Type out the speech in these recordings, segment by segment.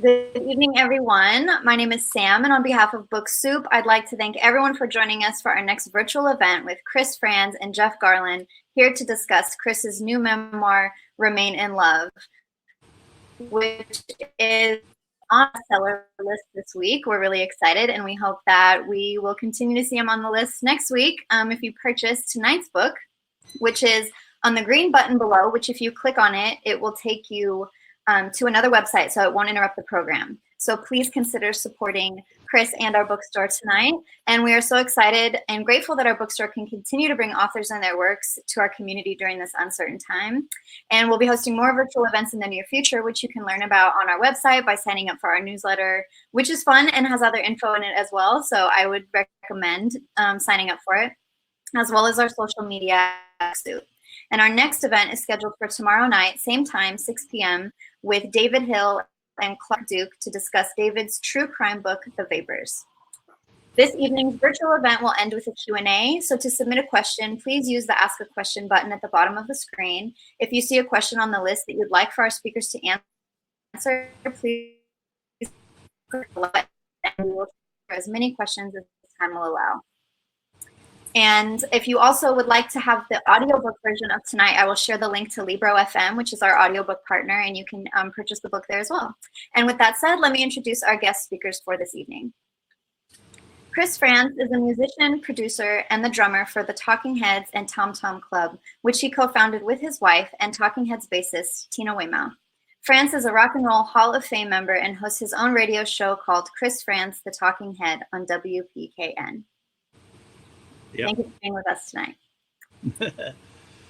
Good evening, everyone. My name is Sam, and on behalf of Book Soup, I'd like to thank everyone for joining us for our next virtual event with Chris Frantz and Jeff Garlin, here to discuss Chris's new memoir, Remain in Love, which is on the seller list this week. We're really excited, and we hope that we will continue to see him on the list next week if you purchase tonight's book, which is on the green button below, which if you click on it, it will take you to another website, so it won't interrupt the program. So please consider supporting Chris and our bookstore tonight. And we are so excited and grateful that our bookstore can continue to bring authors and their works to our community during this uncertain time. And we'll be hosting more virtual events in the near future, which you can learn about on our website by signing up for our newsletter, which is fun and has other info in it as well. So I would recommend signing up for it, as well as our social media. And our next event is scheduled for tomorrow night, same time, 6 p.m., with David Hill and Clark Duke to discuss David's true crime book, The Vapors. This evening's virtual event will end with a Q&A. So to submit a question, please use the Ask a Question button at the bottom of the screen. If you see a question on the list that you'd like for our speakers to answer, please click the button and we will answer as many questions as time will allow. And if you also would like to have the audiobook version of tonight, I will share the link to Libro FM, which is our audiobook partner, and you can purchase the book there as well. And with that said, let me introduce our guest speakers for this evening. Chris Frantz is a musician, producer, and the drummer for the Talking Heads and Tom Tom Club, which he co-founded with his wife and Talking Heads bassist, Tina Weymouth. Frantz is a Rock and Roll Hall of Fame member and hosts his own radio show called Chris Frantz, the Talking Head on WPKN. Yep. Thank you for being with us tonight.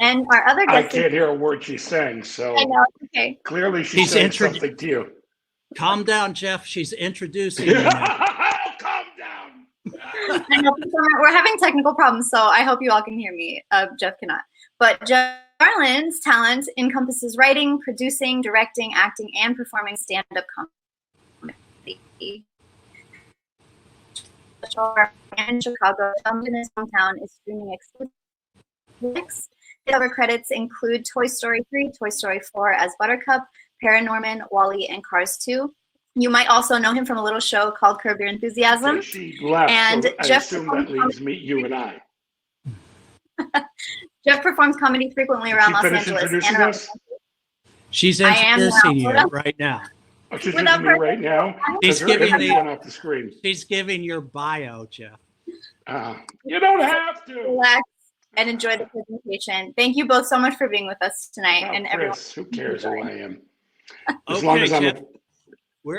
And our other guest, I can't hear a word she's saying, so I know. Okay. Clearly she's saying something to you. Calm down, Jeff. She's introducing you. Calm down. I know, we're having technical problems, so I hope you all can hear me. Jeff cannot. But Jeff Garlin's talent encompasses writing, producing, directing, acting, and performing stand-up comedy. In Chicago, filmed in his hometown, is streaming exclusively. His other credits include Toy Story 3, Toy Story 4 as Buttercup, Paranorman, WALL-E, and Cars 2. You might also know him from a little show called Curb Your Enthusiasm. Okay, she left, and so Jeff assume that leaves me, you and I. Jeff performs comedy frequently around Los Angeles. And around She's introducing you right now. Oh, she's with me right now. She's giving off the screen. She's giving your bio, Jeff. You don't have to. Relax and enjoy the presentation. Thank you both so much for being with us tonight. Oh, and Chris, everyone, who cares who I am? As okay, long as I'm Jeff, we're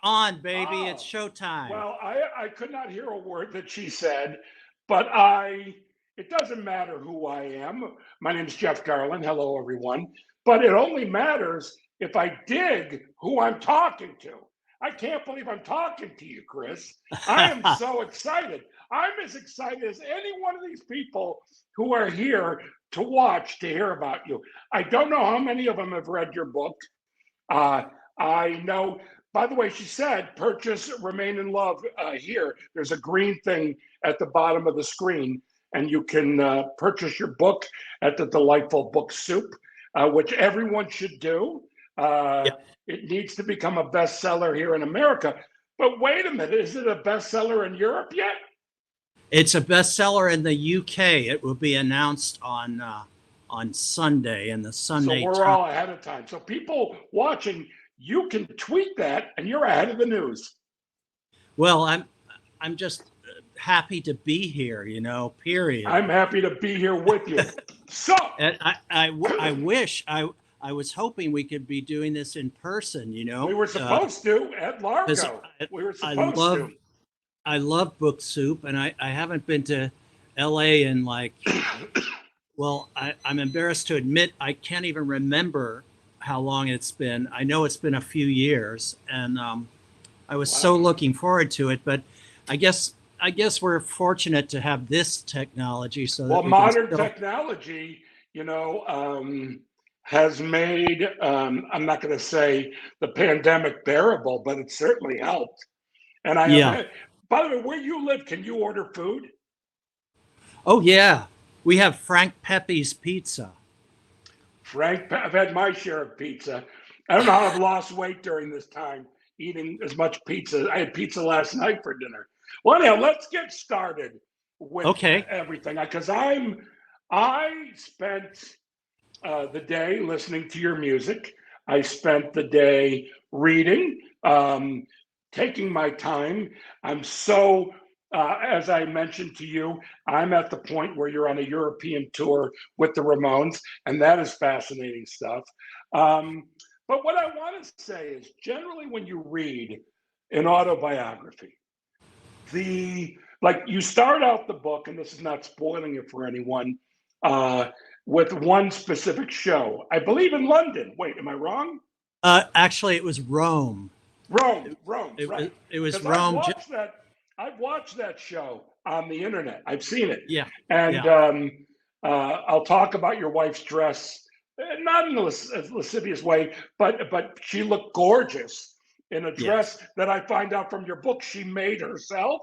on, baby. Oh, it's showtime. Well, I could not hear a word that she said, but it doesn't matter who I am. My name is Jeff Garlin. Hello, everyone. But it only matters if I dig who I'm talking to. I can't believe I'm talking to you, Chris. I am so excited. I'm as excited as any one of these people who are here to watch, to hear about you. I don't know how many of them have read your book. I know, by the way, she said, purchase Remain in Love here. There's a green thing at the bottom of the screen, and you can purchase your book at the Delightful Book Soup, which everyone should do. Yep. It needs to become a bestseller here in America. But wait a minute, is it a bestseller in Europe yet? It's a bestseller in the UK. It will be announced on Sunday in the Sunday Times. So we're all ahead of time. So people watching, you can tweet that, and you're ahead of the news. Well, I'm just happy to be here. Period. I'm happy to be here with you. So and I wish I was hoping we could be doing this in person, We were supposed to at Largo. We were supposed to. I love Book Soup, and I haven't been to LA in well, I'm embarrassed to admit I can't even remember how long it's been. I know it's been a few years, and I was so looking forward to it, but I guess we're fortunate to have this technology. So that modern technology, has made, I'm not going to say the pandemic bearable, but it certainly helped. And by the way, where you live, can you order food? Oh, yeah. We have Frank Pepe's Pizza. I've had my share of pizza. I don't know how I've lost weight during this time. eating as much pizza. I had pizza last night for dinner. Well, anyhow, let's get started with everything, because I spent the day listening to your music. I spent the day reading, taking my time. I'm so, as I mentioned to you, I'm at the point where you're on a European tour with the Ramones, and that is fascinating stuff. But what I want to say is, generally, when you read an autobiography, like you start out the book, and this is not spoiling it for anyone, with one specific show. I believe in London. Wait, am I wrong? Actually, it was Rome. Rome, right. It was Rome. I've watched that show on the internet. I've seen it. Yeah. And I'll talk about your wife's dress, not in a lascivious way, but she looked gorgeous in a dress that I find out from your book she made herself.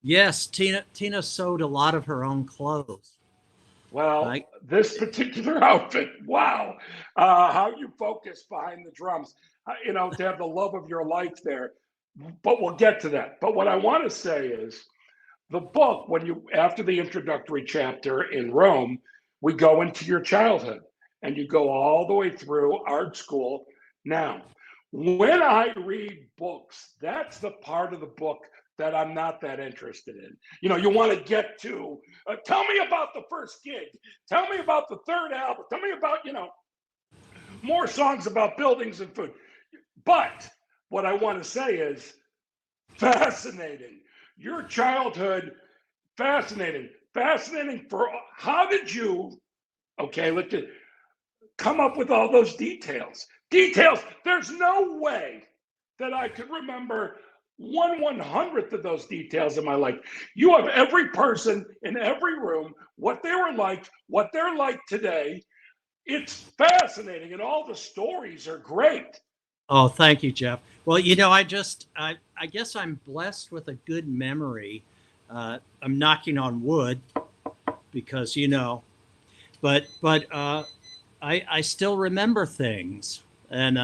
Yes, Tina sewed a lot of her own clothes. Well, this particular outfit, wow, how you focus behind the drums, to have the love of your life there. But we'll get to that. But what I want to say is, the book, after the introductory chapter in Rome, we go into your childhood, and you go all the way through art school. Now, when I read books, that's the part of the book that I'm not that interested in. You want to get to, tell me about the first gig. Tell me about the third album. Tell me about, more songs about buildings and food. But what I want to say is, fascinating. Your childhood, fascinating. Fascinating for, how did you, come up with all those details? There's no way that I could remember 1/100th of those details in my life. You have every person in every room, what they were like, what they're like today. It's fascinating, and all the stories are great. Oh, thank you, Jeff. Well, I guess I'm blessed with a good memory. I'm knocking on wood because, but I still remember things, and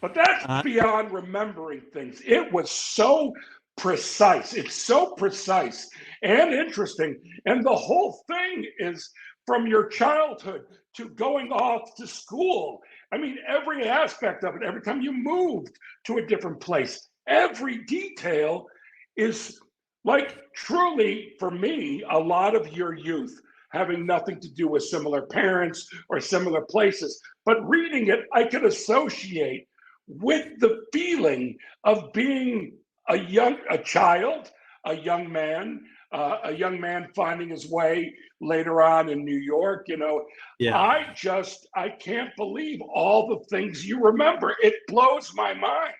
but that's beyond remembering things. It was so precise. It's so precise and interesting. And the whole thing is from your childhood to going off to school. I mean, every aspect of it, every time you moved to a different place, every detail is like, truly, for me, a lot of your youth having nothing to do with similar parents or similar places. But reading it, I could associate with the feeling of being a child, a young man finding his way later on in New York. I can't believe all the things you remember. It blows my mind.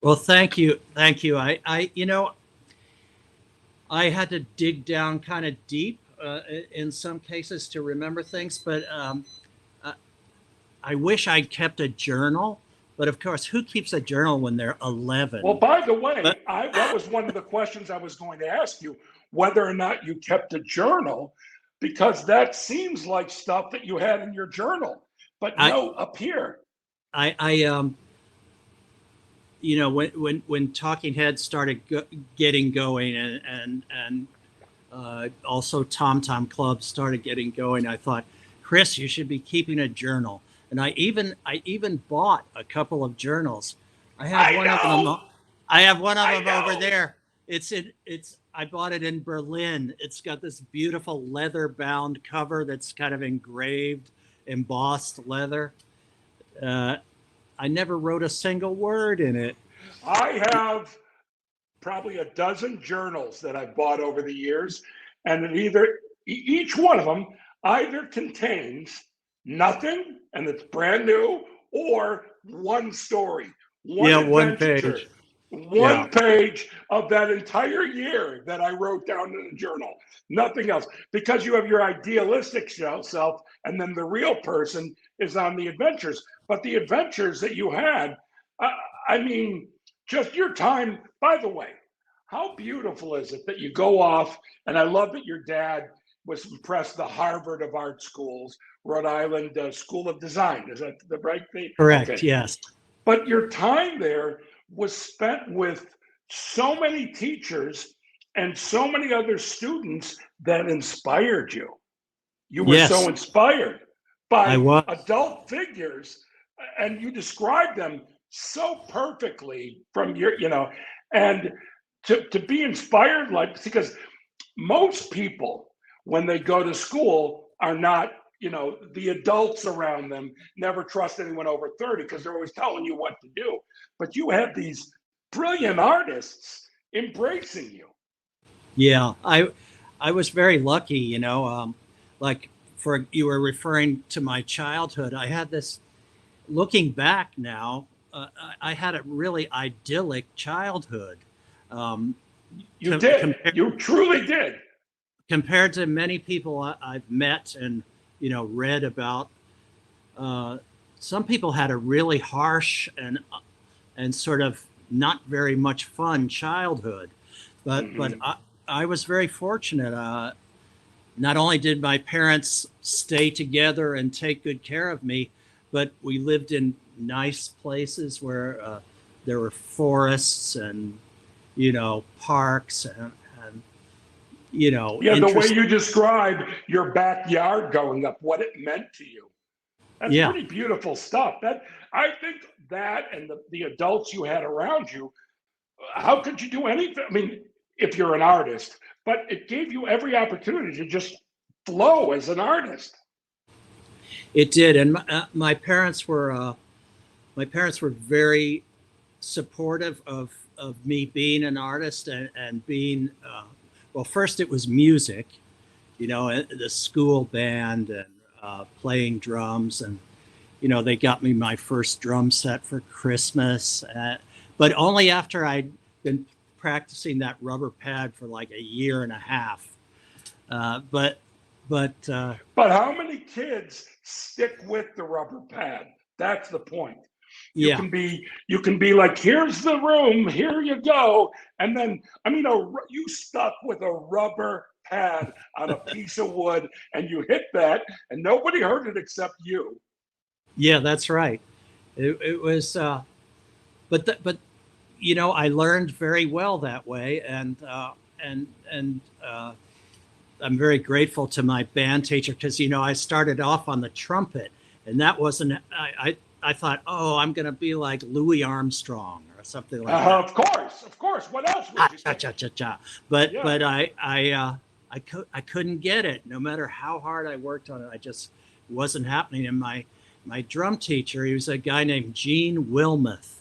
Well, thank you. I had to dig down kind of deep in some cases to remember things, but I wish I'd kept a journal. But of course, who keeps a journal when they're 11? Well, by the way, that was one of the questions I was going to ask you, whether or not you kept a journal, because that seems like stuff that you had in your journal, but no, up here. When Talking Heads started getting going, and also Tom Tom Club started getting going, I thought, Chris, you should be keeping a journal. And I even bought a couple of journals. I have one of them over there. I bought it in Berlin. It's got this beautiful leather bound cover that's kind of engraved, embossed leather. I never wrote a single word in it. I have probably a dozen journals that I've bought over the years, and each one of them either contains nothing, and it's brand new, or one story, one page. One page of that entire year that I wrote down in the journal. Nothing else. Because you have your idealistic self, and then the real person is on the adventures. But the adventures that you had, just your time. By the way, how beautiful is it that you go off, and I love that your dad was impressed, the Harvard of art schools, Rhode Island School of Design. Is that the right thing? Correct, okay. Yes. But your time there was spent with so many teachers and so many other students that inspired you. You were Yes, so inspired I by was. adult figures, and you described them so perfectly from your, and to be inspired like, because most people, when they go to school, are not, the adults around them never trust anyone over 30 because they're always telling you what to do. But you have these brilliant artists embracing you. Yeah, I was very lucky, like you were referring to my childhood. I had this, looking back now, I had a really idyllic childhood. Um, You com- did. compar- You truly did. Compared to many people I've met and, read about, some people had a really harsh and sort of not very much fun childhood. But Mhm. I was very fortunate. Not only did my parents stay together and take good care of me, but we lived in nice places where there were forests and, parks and Yeah, the way interest. you described your backyard growing up, what it meant to you. That's Yeah, pretty beautiful stuff. That I think that and the adults you had around you, how could you do anything? I mean, if you're an artist, but it gave you every opportunity to just flow as an artist. it did. And my parents were very supportive of me being an artist and being, well, first it was music, the school band and playing drums. And, they got me my first drum set for Christmas, but only after I'd been practicing that rubber pad for like a year and a half. But But how many kids stick with the rubber pad? That's the point. You yeah, can be you can be like, here's the room, here you go, and then you stuck with a rubber pad on a piece of wood, and you hit that, and nobody heard it except you. yeah, that's right. It was, but I learned very well that way, and I'm very grateful to my band teacher because I started off on the trumpet, and that wasn't. I thought, oh, I'm going to be like Louis Armstrong or something like that. Of course. What else would you Cha think? cha cha cha. But Yeah. but I couldn't get it. No matter how hard I worked on it, I just wasn't happening. And my drum teacher, he was a guy named Gene Weymouth.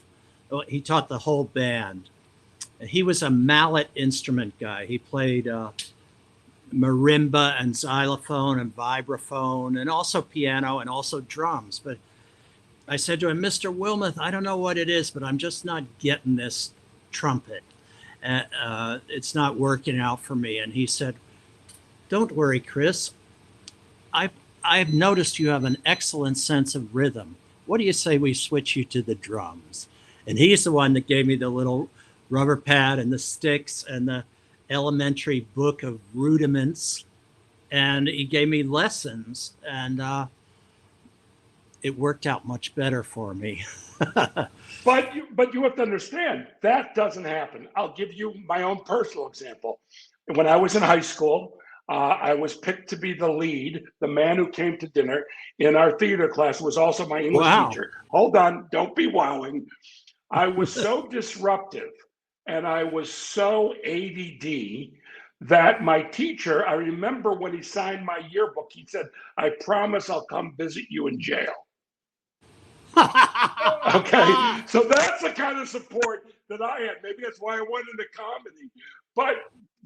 He taught the whole band. He was a mallet instrument guy. He played marimba and xylophone and vibraphone and also piano and also drums. But I said to him, Mr. Weymouth, I don't know what it is, but I'm just not getting this trumpet. It's not working out for me. And he said, don't worry, Chris. I've noticed you have an excellent sense of rhythm. What do you say we switch you to the drums? And he's the one that gave me the little rubber pad and the sticks and the elementary book of rudiments. And he gave me lessons, and it worked out much better for me. But you have to understand that doesn't happen. I'll give you my own personal example. When I was in high school, I was picked to be the lead, the man who came to dinner in our theater class, was also my English Wow. teacher. Hold on, don't be wowing. I was so disruptive and I was so ADD that my teacher, I remember when he signed my yearbook, he said, I promise I'll come visit you in jail. Okay, so that's the kind of support that I had. Maybe that's why I went into comedy. But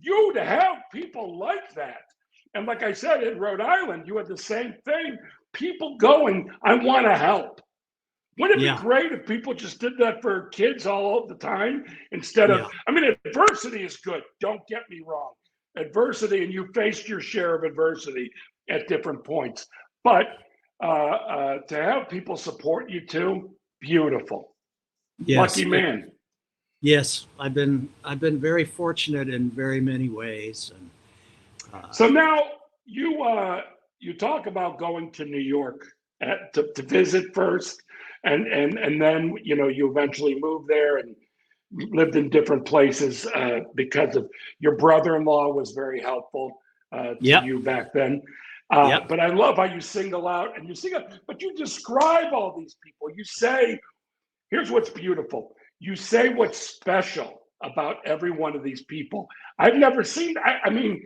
you to have people like that, and like I said, in Rhode Island, you had the same thing. People going, I want to help. Wouldn't it be great if people just did that for kids all the time instead of, I mean, adversity is good. Don't get me wrong. Adversity, and you faced your share of adversity at different points. But to have people support you too, beautiful. Yes. Lucky man. Yes, I've been very fortunate in very many ways. And so now you talk about going to New York to visit first, and then you eventually move there, and lived in different places because of your brother-in-law was very helpful to you back then. But I love how you single out and but you describe all these people. You say, here's what's beautiful. You say what's special about every one of these people. I've never seen, I mean,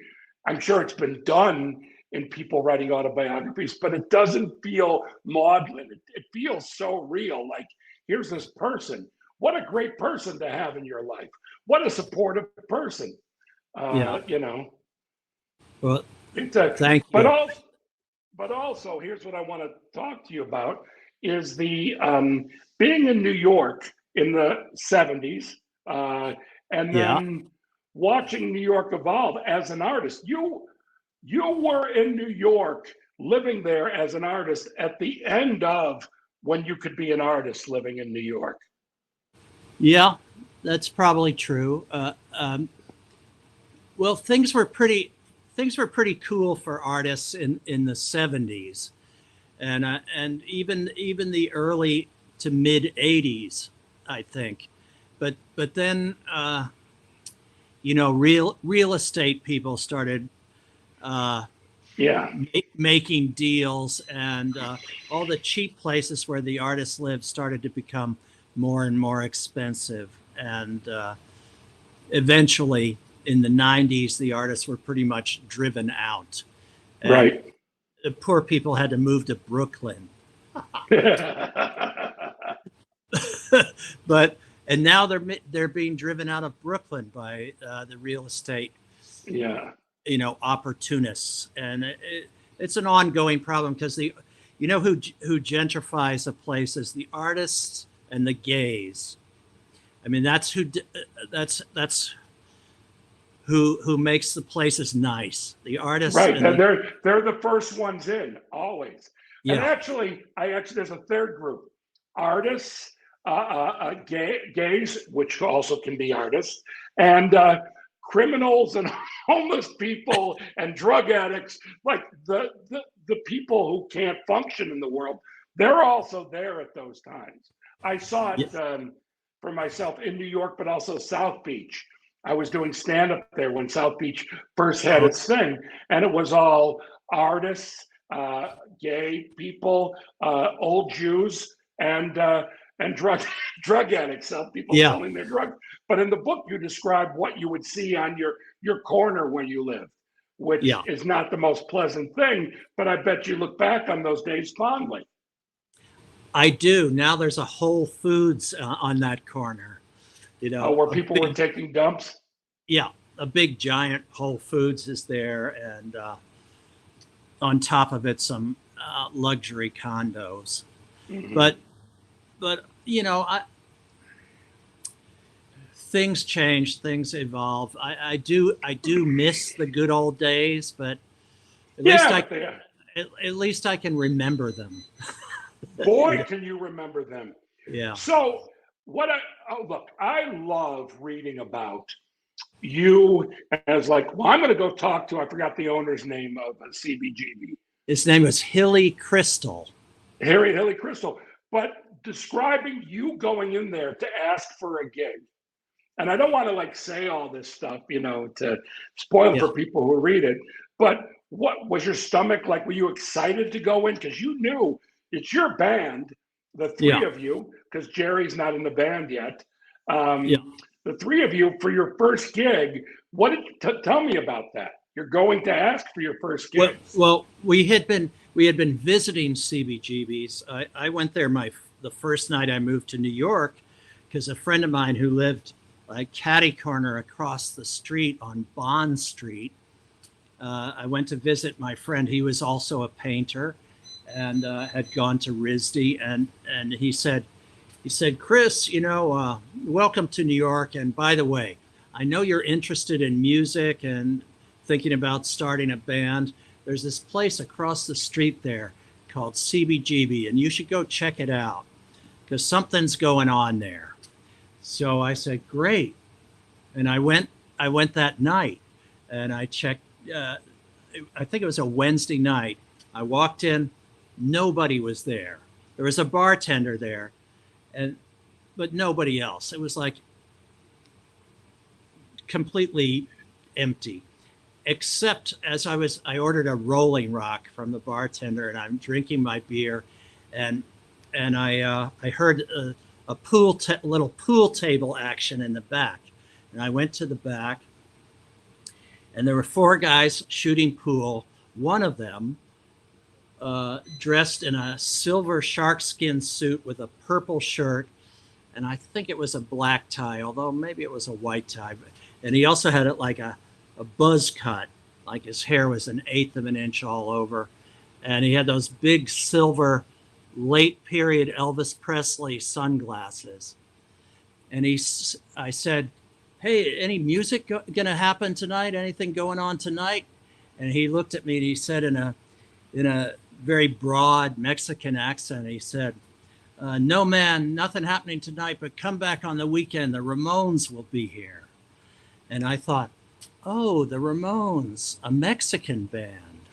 I'm sure it's been done in people writing autobiographies, but it doesn't feel maudlin. It feels so real. Like, here's this person. What a great person to have in your life. What a supportive person. You know. Well, thank you. But also, here's what I want to talk to you about is the being in New York in the 70s and then watching New York evolve as an artist. You were in New York living there as an artist at the end of when you could be an artist living in New York. Yeah, that's probably true. Well, things were pretty cool for artists in the 70s, and even the early to mid 80s, I think. But then real estate people started making deals, and all the cheap places where the artists lived started to become more and more expensive, and eventually in the 90s the artists were pretty much driven out, and right. The poor people had to move to Brooklyn. And now they're being driven out of Brooklyn by the real estate opportunists, and it's an ongoing problem because who gentrifies a place is the artists and the gays. I mean, that's who makes the places nice. The artists, right? And they're the first ones in always. Yeah. And actually, there's a third group: artists, gays, which also can be artists, and criminals and homeless people and drug addicts. Like the people who can't function in the world, they're also there at those times. I saw it for myself in New York, but also South Beach. I was doing stand-up there when South Beach first had its thing, and it was all artists, gay people, old Jews, and drug addicts, people selling their drugs. But in the book, you describe what you would see on your corner where you live, which is not the most pleasant thing. But I bet you look back on those days fondly. I do. Now there's a Whole Foods on that corner. Where people were taking dumps? Yeah, a big giant Whole Foods is there, and on top of it, some luxury condos. Mm-hmm. But things change, things evolve. I do miss the good old days, but at least I can remember them. Boy, can you remember them. Yeah. So I love reading about you as I'm going to go talk to, I forgot the owner's name of CBGB. His name was Hilly Crystal. Hilly Crystal. But describing you going in there to ask for a gig. And I don't want to say all this stuff, to spoil for people who read it. But what was your stomach like? Were you excited to go in? Because you knew it's your band, the three of you, because Jerry's not in the band yet. The three of you for your first gig. Tell me about that? You're going to ask for your first gig. Well, we had been visiting CBGBs. I went there the first night I moved to New York because a friend of mine who lived catty corner across the street on Bond Street. I went to visit my friend. He was also a painter and had gone to RISD, and he said, Chris, welcome to New York. And by the way, I know you're interested in music and thinking about starting a band. There's this place across the street there called CBGB, and you should go check it out because something's going on there. So I said, great. And I went that night, and I checked, I think it was a Wednesday night. I walked in, nobody was there. There was a bartender there, but nobody else. It was completely empty, except as I ordered a Rolling Rock from the bartender, and I'm drinking my beer, and I heard a little pool table action in the back, and I went to the back, and there were 4 guys shooting pool. One of them, dressed in a silver sharkskin suit with a purple shirt, and I think it was a black tie, although maybe it was a white tie. And he also had it like a buzz cut, like his hair was 1/8 of an inch all over. And he had those big silver late period Elvis Presley sunglasses. And I said, "Hey, any music going to happen tonight? Anything going on tonight?" And he looked at me and he said in a very broad Mexican accent, he said, "No, man, nothing happening tonight, but come back on the weekend. The Ramones will be here." And I thought, oh, the Ramones, a Mexican band.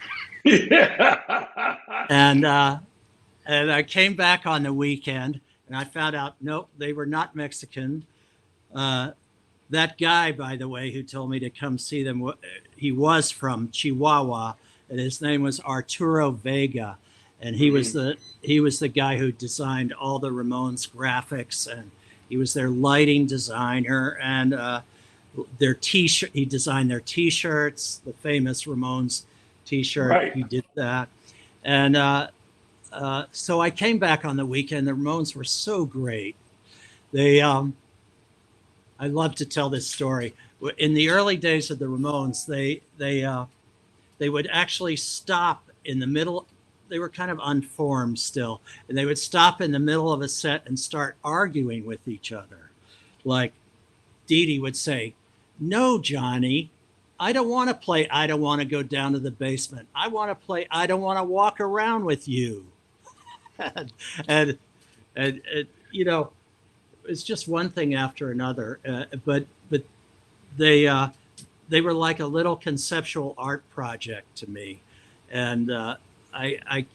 And I came back on the weekend and I found out, nope, they were not Mexican. That guy, by the way, who told me to come see them, he was from Chihuahua, and his name was Arturo Vega. And he was the guy who designed all the Ramones graphics, and he was their lighting designer, and he designed their T-shirts, the famous Ramones T-shirt. Right. He did that. And so I came back on the weekend. The Ramones were so great. I love to tell this story. In the early days of the Ramones, they would actually stop in the middle. They were kind of unformed still, and they would stop in the middle of a set and start arguing with each other. Like Dee Dee would say, "No, Johnny, I don't want to play. I don't want to go down to the basement. I want to play. I don't want to walk around with you." and you know, it's just one thing after another. But they were like a little conceptual art project to me, and I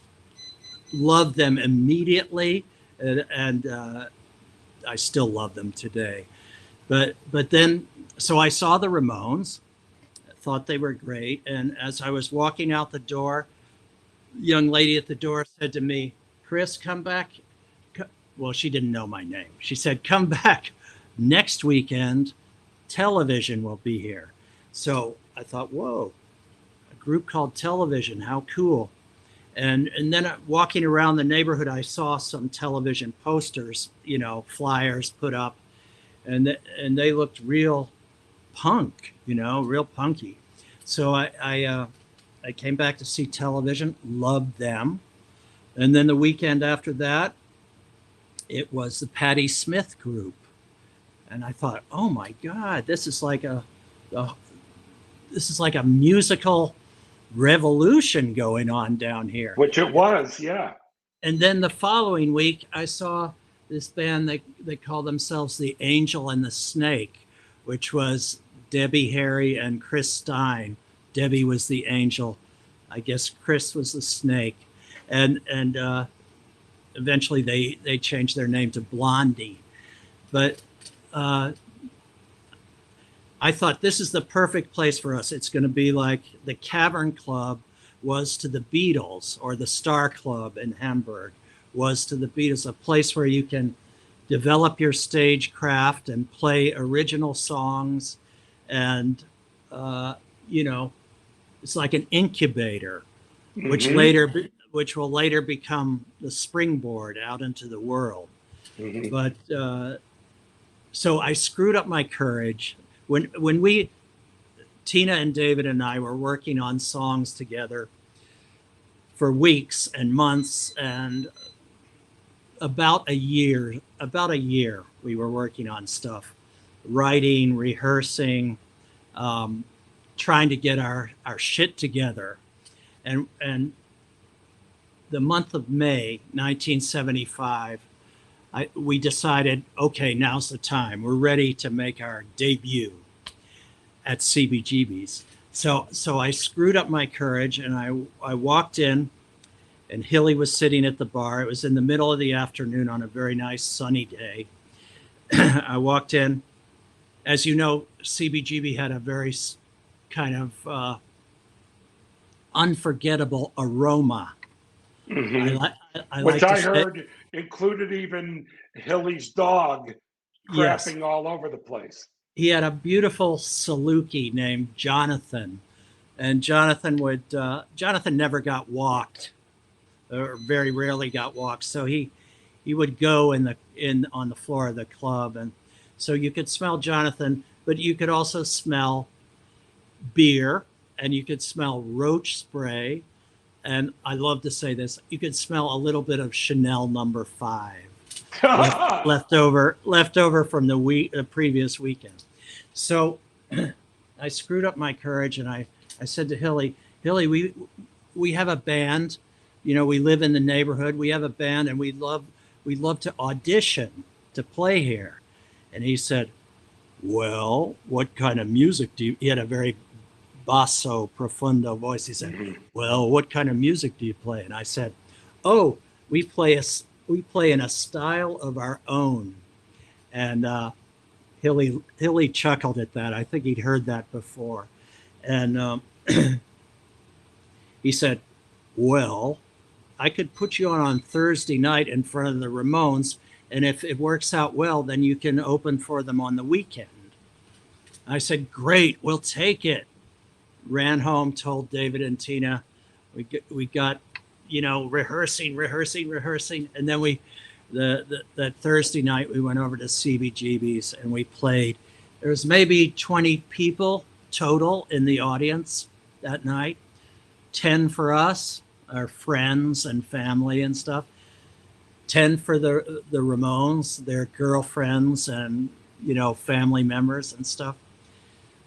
loved them immediately, and I still love them today. But then, so I saw the Ramones, thought they were great, and as I was walking out the door, the young lady at the door said to me, "Chris, come back." Well, she didn't know my name. She said, "Come back next weekend. Television will be here." So I thought, whoa, a group called Television, how cool. And then walking around the neighborhood, I saw some television posters, you know, flyers put up, and they looked real punk, you know, real punky. So I came back to see Television, loved them. And then the weekend after that, it was the Patti Smith group. And I thought, oh my God, this is like a musical revolution going on down here. Which it was, yeah. And then the following week, I saw this band they call themselves the Angel and the Snake, which was Debbie Harry and Chris Stein. Debbie was the angel. I guess Chris was the snake. And eventually they changed their name to Blondie. But I thought this is the perfect place for us. It's going to be like the Cavern Club was to the Beatles, or the Star Club in Hamburg was to the Beatles, a place where you can develop your stagecraft and play original songs. And, you know, it's like an incubator, which will later become the springboard out into the world. Mm-hmm. But so I screwed up my courage. When we, Tina and David and I were working on songs together for weeks and months, and about a year we were working on stuff, writing, rehearsing, trying to get our shit together. And the month of May 1975, we decided, okay, now's the time. We're ready to make our debut at CBGBs. So I screwed up my courage, and I walked in, and Hilly was sitting at the bar. It was in the middle of the afternoon on a very nice sunny day. I walked in. As you know, CBGB had a very kind of unforgettable aroma. Mhm. I Which like to I say, heard included even Hilly's dog yes, crapping all over the place. he had a beautiful Saluki named Jonathan, and Jonathan never got walked, or very rarely got walked. So he would go in on the floor of the club, and so you could smell Jonathan, but you could also smell beer, and you could smell roach spray, and I love to say this, you could smell a little bit of Chanel number 5 left over from the previous weekend. So I screwed up my courage, and I said to Hilly, we have a band, we live in the neighborhood, we have a band, and we'd love to audition to play here. And he said, well, what kind of music do you, he had a very basso profundo voice. He said, well, what kind of music do you play? And I said, oh, we play in a style of our own. And Hilly chuckled at that. I think he'd heard that before. And he said, well, I could put you on Thursday night in front of the Ramones, and if it works out well, then you can open for them on the weekend. I said, great, we'll take it. Ran home, told David and Tina. We got rehearsing, and then that Thursday night we went over to CBGBs and we played. There was maybe 20 people total in the audience that night. 10 for us, our friends and family and stuff. 10 for the Ramones, their girlfriends and family members and stuff.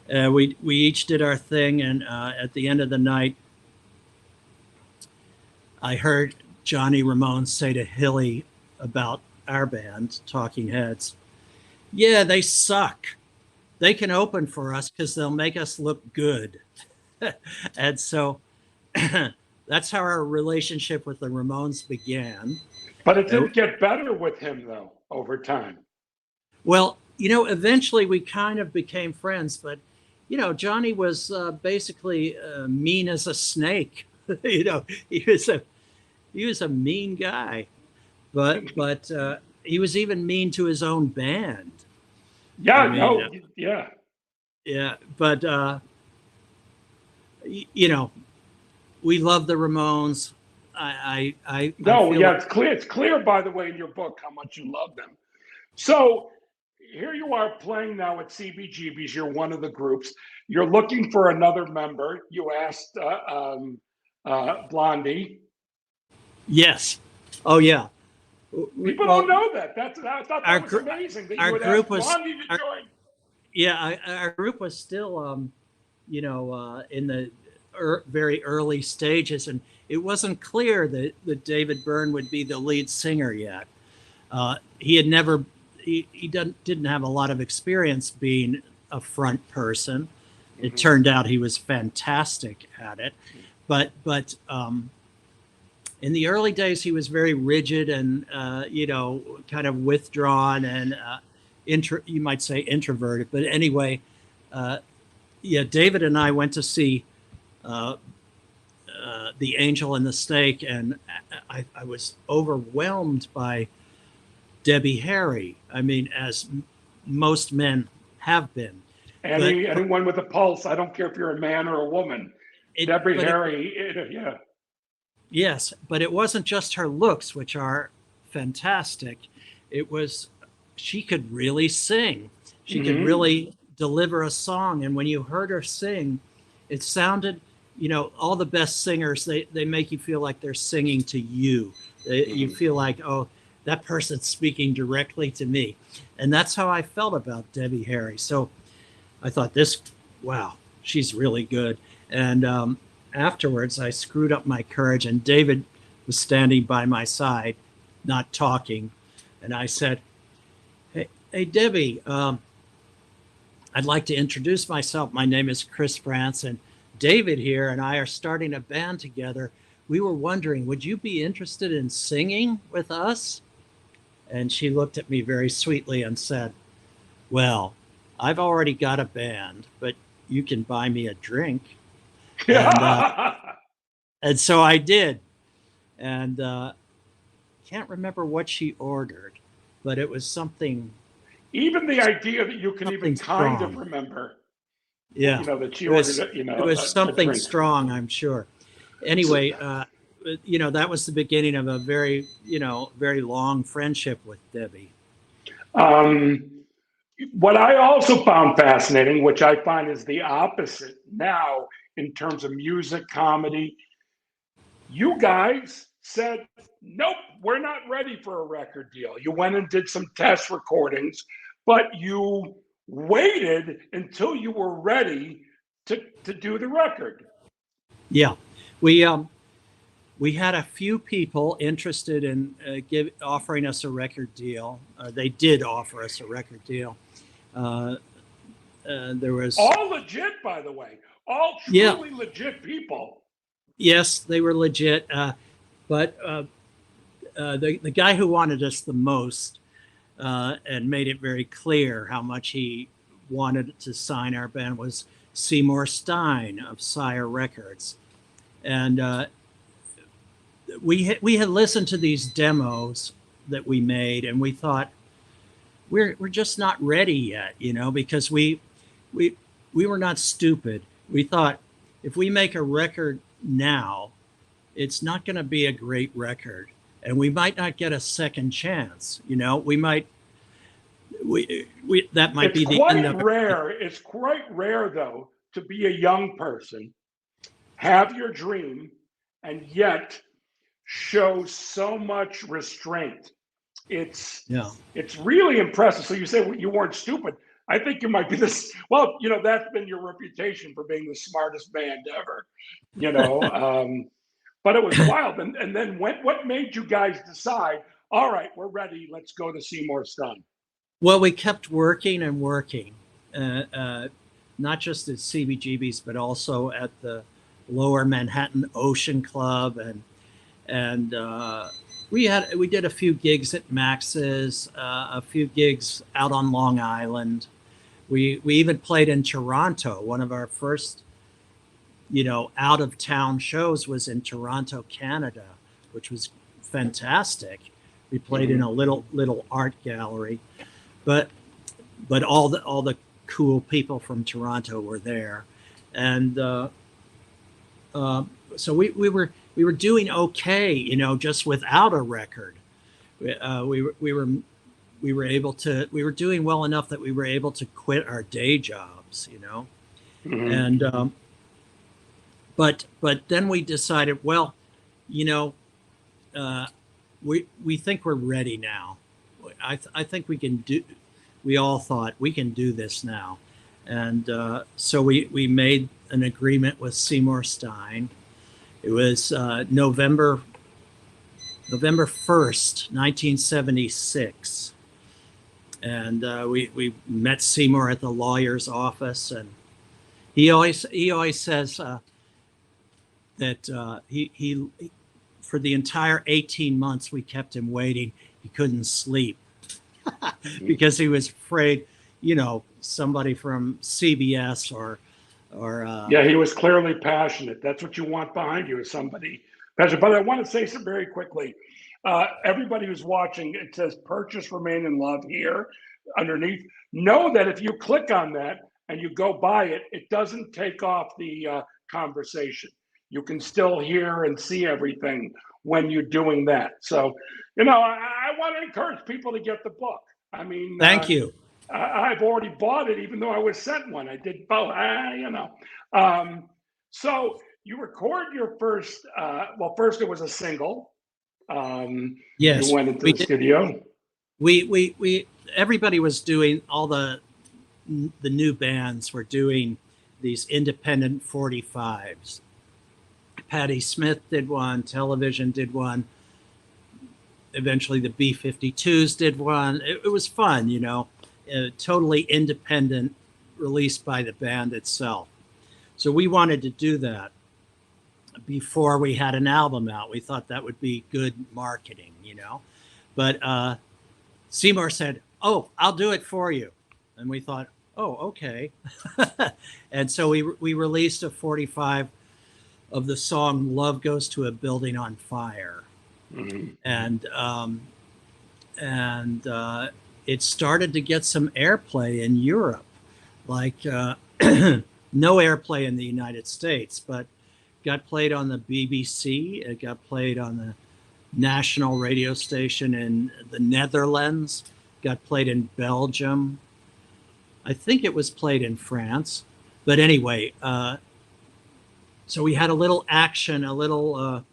We each did our thing, and at the end of the night, I heard Johnny Ramone say to Hilly about our band, Talking Heads, yeah, they suck. They can open for us because they'll make us look good. And so that's how our relationship with the Ramones began. But it didn't get better with him, though, over time. Well, eventually we kind of became friends, but Johnny was basically mean as a snake. He was a mean guy, but he was even mean to his own band. Yeah, yeah. But we love the Ramones. It's clear. It's clear, by the way, in your book how much you love them. So here you are playing now at CBGBs. You're one of the groups. You're looking for another member. You asked Blondie. Yes. Oh, yeah. People don't know that. I thought that was amazing that you would ask Blondie to join. Yeah, our group was still, in the very early stages, and it wasn't clear that David Byrne would be the lead singer yet. He had never. He didn't have a lot of experience being a front person. It turned out he was fantastic at it, but in the early days he was very rigid and kind of withdrawn and you might say introverted. But anyway, David and I went to see The Angel and the Snake, and I was overwhelmed by Debbie Harry. I mean, as most men have been. Anyone with a pulse, I don't care if you're a man or a woman. Debbie Harry, yeah. Yes, but it wasn't just her looks, which are fantastic. It was, she could really sing. She could really deliver a song. And when you heard her sing, it sounded, all the best singers, they make you feel like they're singing to you. You feel like, oh, that person's speaking directly to me. And that's how I felt about Debbie Harry. So I thought wow, she's really good. And afterwards, I screwed up my courage, and David was standing by my side, not talking. And I said, hey Debbie, I'd like to introduce myself. My name is Chris Frantz, and David here and I are starting a band together. We were wondering, would you be interested in singing with us? And she looked at me very sweetly and said, well, I've already got a band, but you can buy me a drink. And so I did. And can't remember what she ordered, but it was something. Even the idea that you can even kind of remember. Yeah. You know, that she ordered, it was something strong, I'm sure. Anyway, that was the beginning of a very long friendship with Debbie. What I also found fascinating, which I find is the opposite now in terms of music, comedy, you guys said, nope, we're not ready for a record deal. You went and did some test recordings, but you waited until you were ready to do the record. Yeah, we had a few people interested in offering us a record deal. They did offer us a record deal. There was all legit, by the way, all truly legit people. Yes, they were legit. But the guy who wanted us the most and made it very clear how much he wanted to sign our band was Seymour Stein of Sire Records. And we had listened to these demos that we made, and we thought, we're just not ready yet, because we were not stupid. We thought, if we make a record now, it's not going to be a great record, and we might not get a second chance. We might that might be the end of it. It's quite rare, though, to be a young person, have your dream, and yet show so much restraint. It's really impressive. So you say you weren't stupid. I think you might be this. Well, that's been your reputation for being the smartest band ever. But it was wild. And then what made you guys decide? All right, we're ready. Let's go to Seymour Stein. Well, we kept working and working, not just at CBGBs, but also at the Lower Manhattan Ocean Club, and we did a few gigs at Max's, a few gigs out on Long Island. We even played in Toronto. One of our first, out of town shows was in Toronto, Canada, which was fantastic. We played in a little art gallery, but all the cool people from Toronto were there, and so we were doing okay, just without a record. We were doing well enough that we were able to quit our day jobs, and but then we decided, well, we think we're ready now. I think we can do. We all thought we can do this now, and so we made an agreement with Seymour Stein. It was November 1st, 1976. And we met Seymour at the lawyer's office, and he always says that he for the entire 18 months we kept him waiting, he couldn't sleep because he was afraid, somebody from CBS or he was clearly passionate. That's what you want behind you, is somebody passionate. But I want to say something very quickly. Everybody who's watching, it says purchase Remain in Love here underneath. Know that if you click on that and you go buy it, it doesn't take off the conversation. You can still hear and see everything when you're doing that. So, I want to encourage people to get the book. I mean, thank you. I've already bought it, even though I was sent one. I did both, So you record your first, first it was a single. Yes. You went into the studio. We everybody was doing, all the new bands were doing these independent 45s. Patti Smith did one, Television did one. Eventually the B-52s did one. It was fun, totally independent, released by the band itself. So we wanted to do that before we had an album out. We thought that would be good marketing, But Seymour said, "Oh, I'll do it for you." And we thought, oh, okay. And so we released a 45 of the song "Love Goes to a Building on Fire," Mhm. and it started to get some airplay in Europe, like no airplay in the United States, but got played on the BBC. It got played on the national radio station in the Netherlands, got played in Belgium. I think it was played in France. But anyway, so we had a little action, a little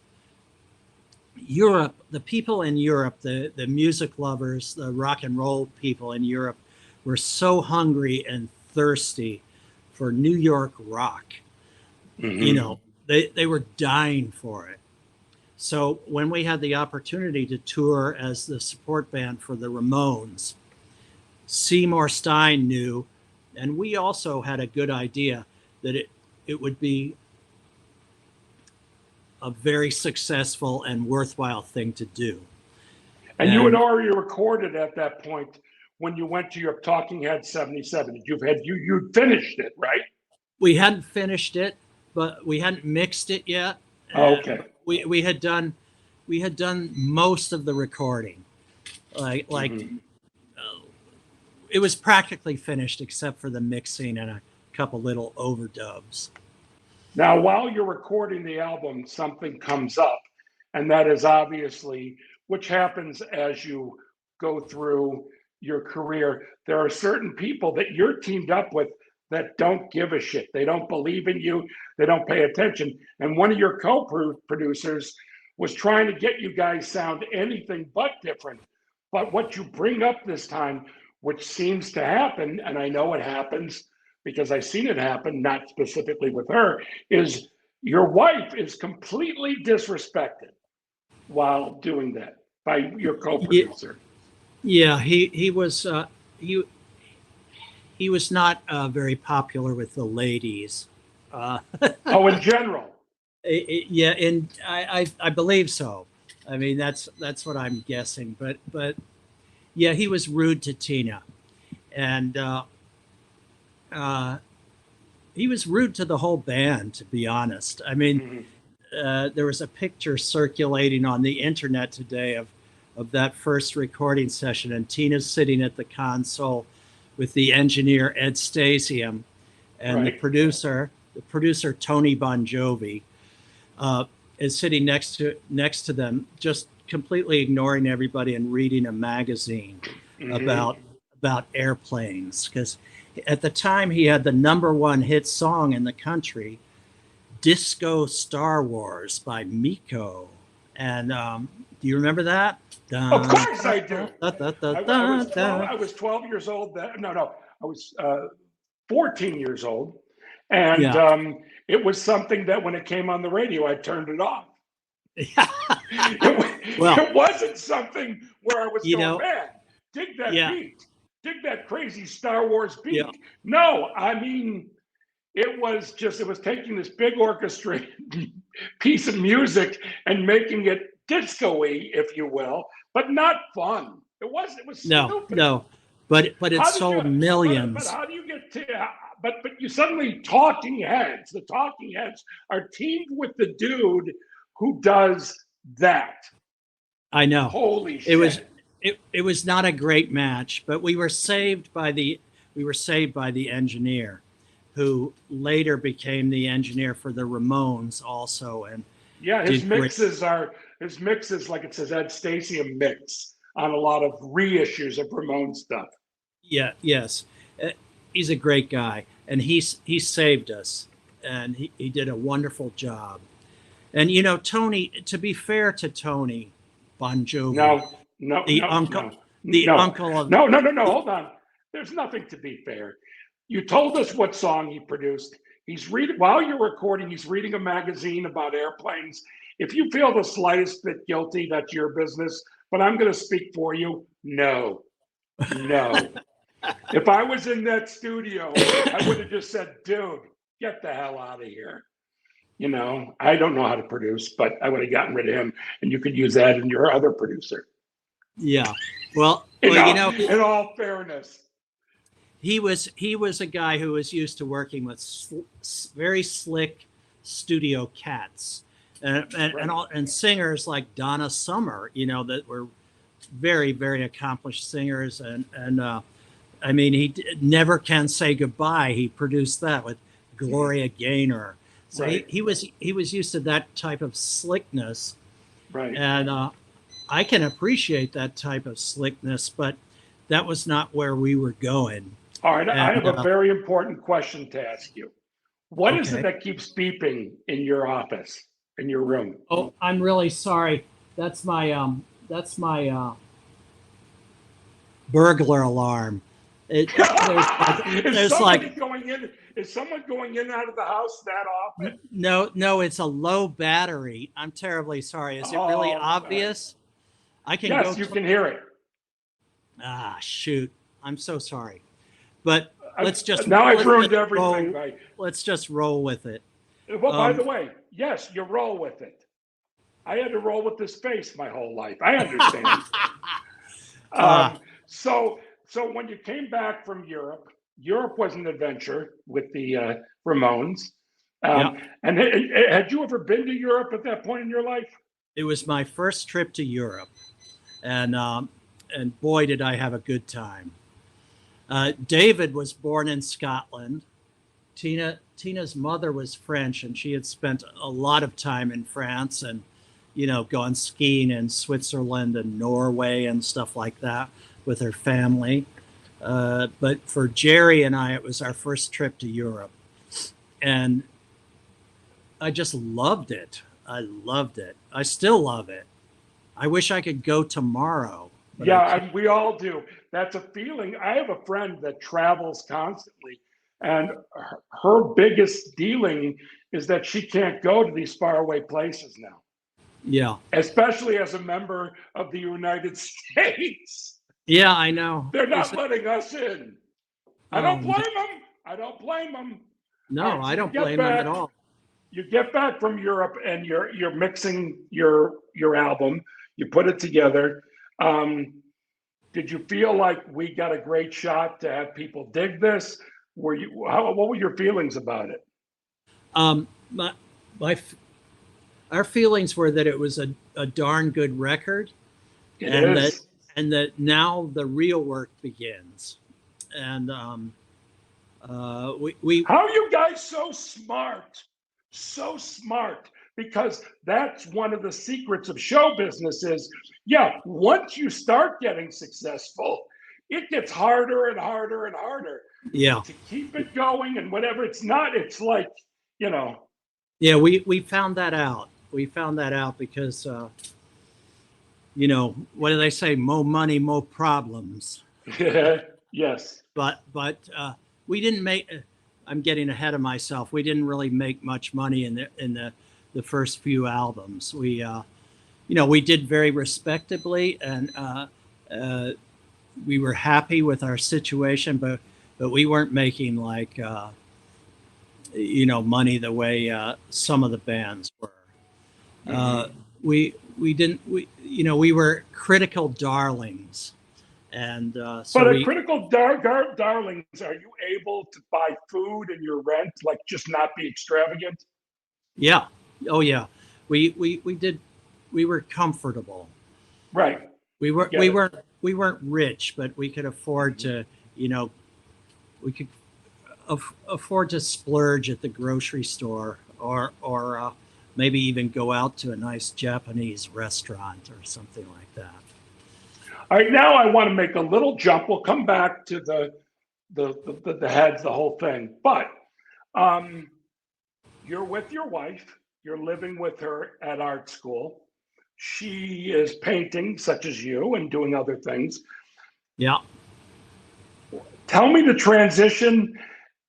Europe, the people in Europe, the music lovers, the rock and roll people in Europe were so hungry and thirsty for New York rock. Mhm. You know, they were dying for it. So when we had the opportunity to tour as the support band for the Ramones, Seymour Stein knew, and we also had a good idea that it would be a very successful and worthwhile thing to do. And you had already recorded at that point when you went to your Talking Head 77. You finished it, right? We hadn't finished it, but we hadn't mixed it yet. Okay. We had done most of the recording, like Mhm. It was practically finished except for the mixing and a couple little overdubs. Now, while you're recording the album, something comes up, and that is obviously, which happens as you go through your career. There are certain people that you're teamed up with that don't give a shit. They don't believe in you. They don't pay attention. And one of your co-producers was trying to get you guys sound anything but different. But what you bring up this time, which seems to happen, and I know it happens because I've seen it happen, not specifically with her, is your wife is completely disrespected while doing that by your co-producer. Yeah, he was not very popular with the ladies. Oh, in general. Yeah, and I believe so. I mean, that's what I'm guessing. But yeah, he was rude to Tina, and he was rude to the whole band, to be honest. I mean, there was a picture circulating on the internet today of that first recording session, and Tina's sitting at the console with the engineer Ed Stasium, and Right. the producer Tony Bon Jovi is sitting next to them, just completely ignoring everybody and reading a magazine about airplanes, because at the time he had the #1 hit song in the country, Disco Star Wars by Miko. And do you remember that? Of course I do. I was 12 years old then. No, I was 14 years old. And it was something that when it came on the radio, I turned it off. It wasn't something where I was going, man, dig that beat. Dig that crazy Star Wars beat. Yeah. No, I mean, it was taking this big orchestrated piece of music and making it disco-y, if you will, but not fun. It was stupid. No, but it sold millions. But how do you get to? But you suddenly Talking Heads. The Talking Heads are teamed with the dude who does that. I know. Holy shit! It was not a great match, but we were saved by the engineer, who later became the engineer for the Ramones also. And yeah, his mixes, like it says, Ed Stasium mix on a lot of reissues of Ramones stuff. Yeah, yes. He's a great guy, and he saved us, and he did a wonderful job. And Tony, to be fair to Tony Bon Jovi, uncle of no, hold on. There's nothing to be fair. You told us what song he produced. He's reading while you're recording. He's reading a magazine about airplanes. If you feel the slightest bit guilty, that's your business. But I'm going to speak for you. No. If I was in that studio, I would have just said, dude, get the hell out of here. I don't know how to produce, but I would have gotten rid of him, and you could use that in your other producer. Yeah. Well, in all fairness. he was a guy who was used to working with very slick studio cats, and singers like Donna Summer, that were very, very accomplished singers, and I mean, Never Can Say Goodbye. He produced that with Gloria Gaynor. So he was used to that type of slickness, right? And I can appreciate that type of slickness, but that was not where we were going. All right, I have a very important question to ask you. What is it that keeps beeping in your office, in your room? Oh, I'm really sorry. That's my burglar alarm. There's going in? Is someone going in and out of the house that often? No, it's a low battery. I'm terribly sorry. Is it really obvious? I can. Yes, you can hear it. Ah, shoot! I'm so sorry, but let's just. Now I've ruined everything. Let's just roll with it. Well, by the way, yes, you roll with it. I had to roll with this face my whole life. I understand. So when you came back from Europe was an adventure with the Ramones. And had you ever been to Europe at that point in your life? It was my first trip to Europe, and boy, did I have a good time. David was born in Scotland. Tina's mother was French, and she had spent a lot of time in France and, gone skiing in Switzerland and Norway and stuff like that with her family. But for Jerry and I, it was our first trip to Europe. And I just loved it. I loved it. I still love it. I wish I could go tomorrow. Yeah, we all do. That's a feeling. I have a friend that travels constantly, and her biggest dealing is that she can't go to these faraway places now. Yeah. Especially as a member of the United States. Yeah, I know. They're not letting us in. I don't blame them. No, I don't blame them at all. You get back from Europe and you're mixing your album. You put it together. Did you feel like we got a great shot to have people dig this? What were your feelings about it? Our feelings were that it was a darn good record, and that now the real work begins. And we how are you guys so smart? So smart. Because that's one of the secrets of show business is, once you start getting successful, it gets harder and harder and harder to keep it going. And whatever it's not, it's like, Yeah, we found that out. We found that out because, what do they say? More money, more problems. Yes. But we didn't make, I'm getting ahead of myself. We didn't really make much money in the first few albums. We did very respectably, and we were happy with our situation, but we weren't making like money the way some of the bands were. We were critical darlings, and critical darlings, are you able to buy food and your rent, like just not be extravagant? Yeah. Oh yeah, we were comfortable. Right. We weren't rich, but we could afford to, we could afford to splurge at the grocery store, or maybe even go out to a nice Japanese restaurant or something like that. All right, now I want to make a little jump. We'll come back to the heads, the whole thing, but you're with your wife. You're living with her at art school. She is painting, such as you, and doing other things. Yeah. Tell me the transition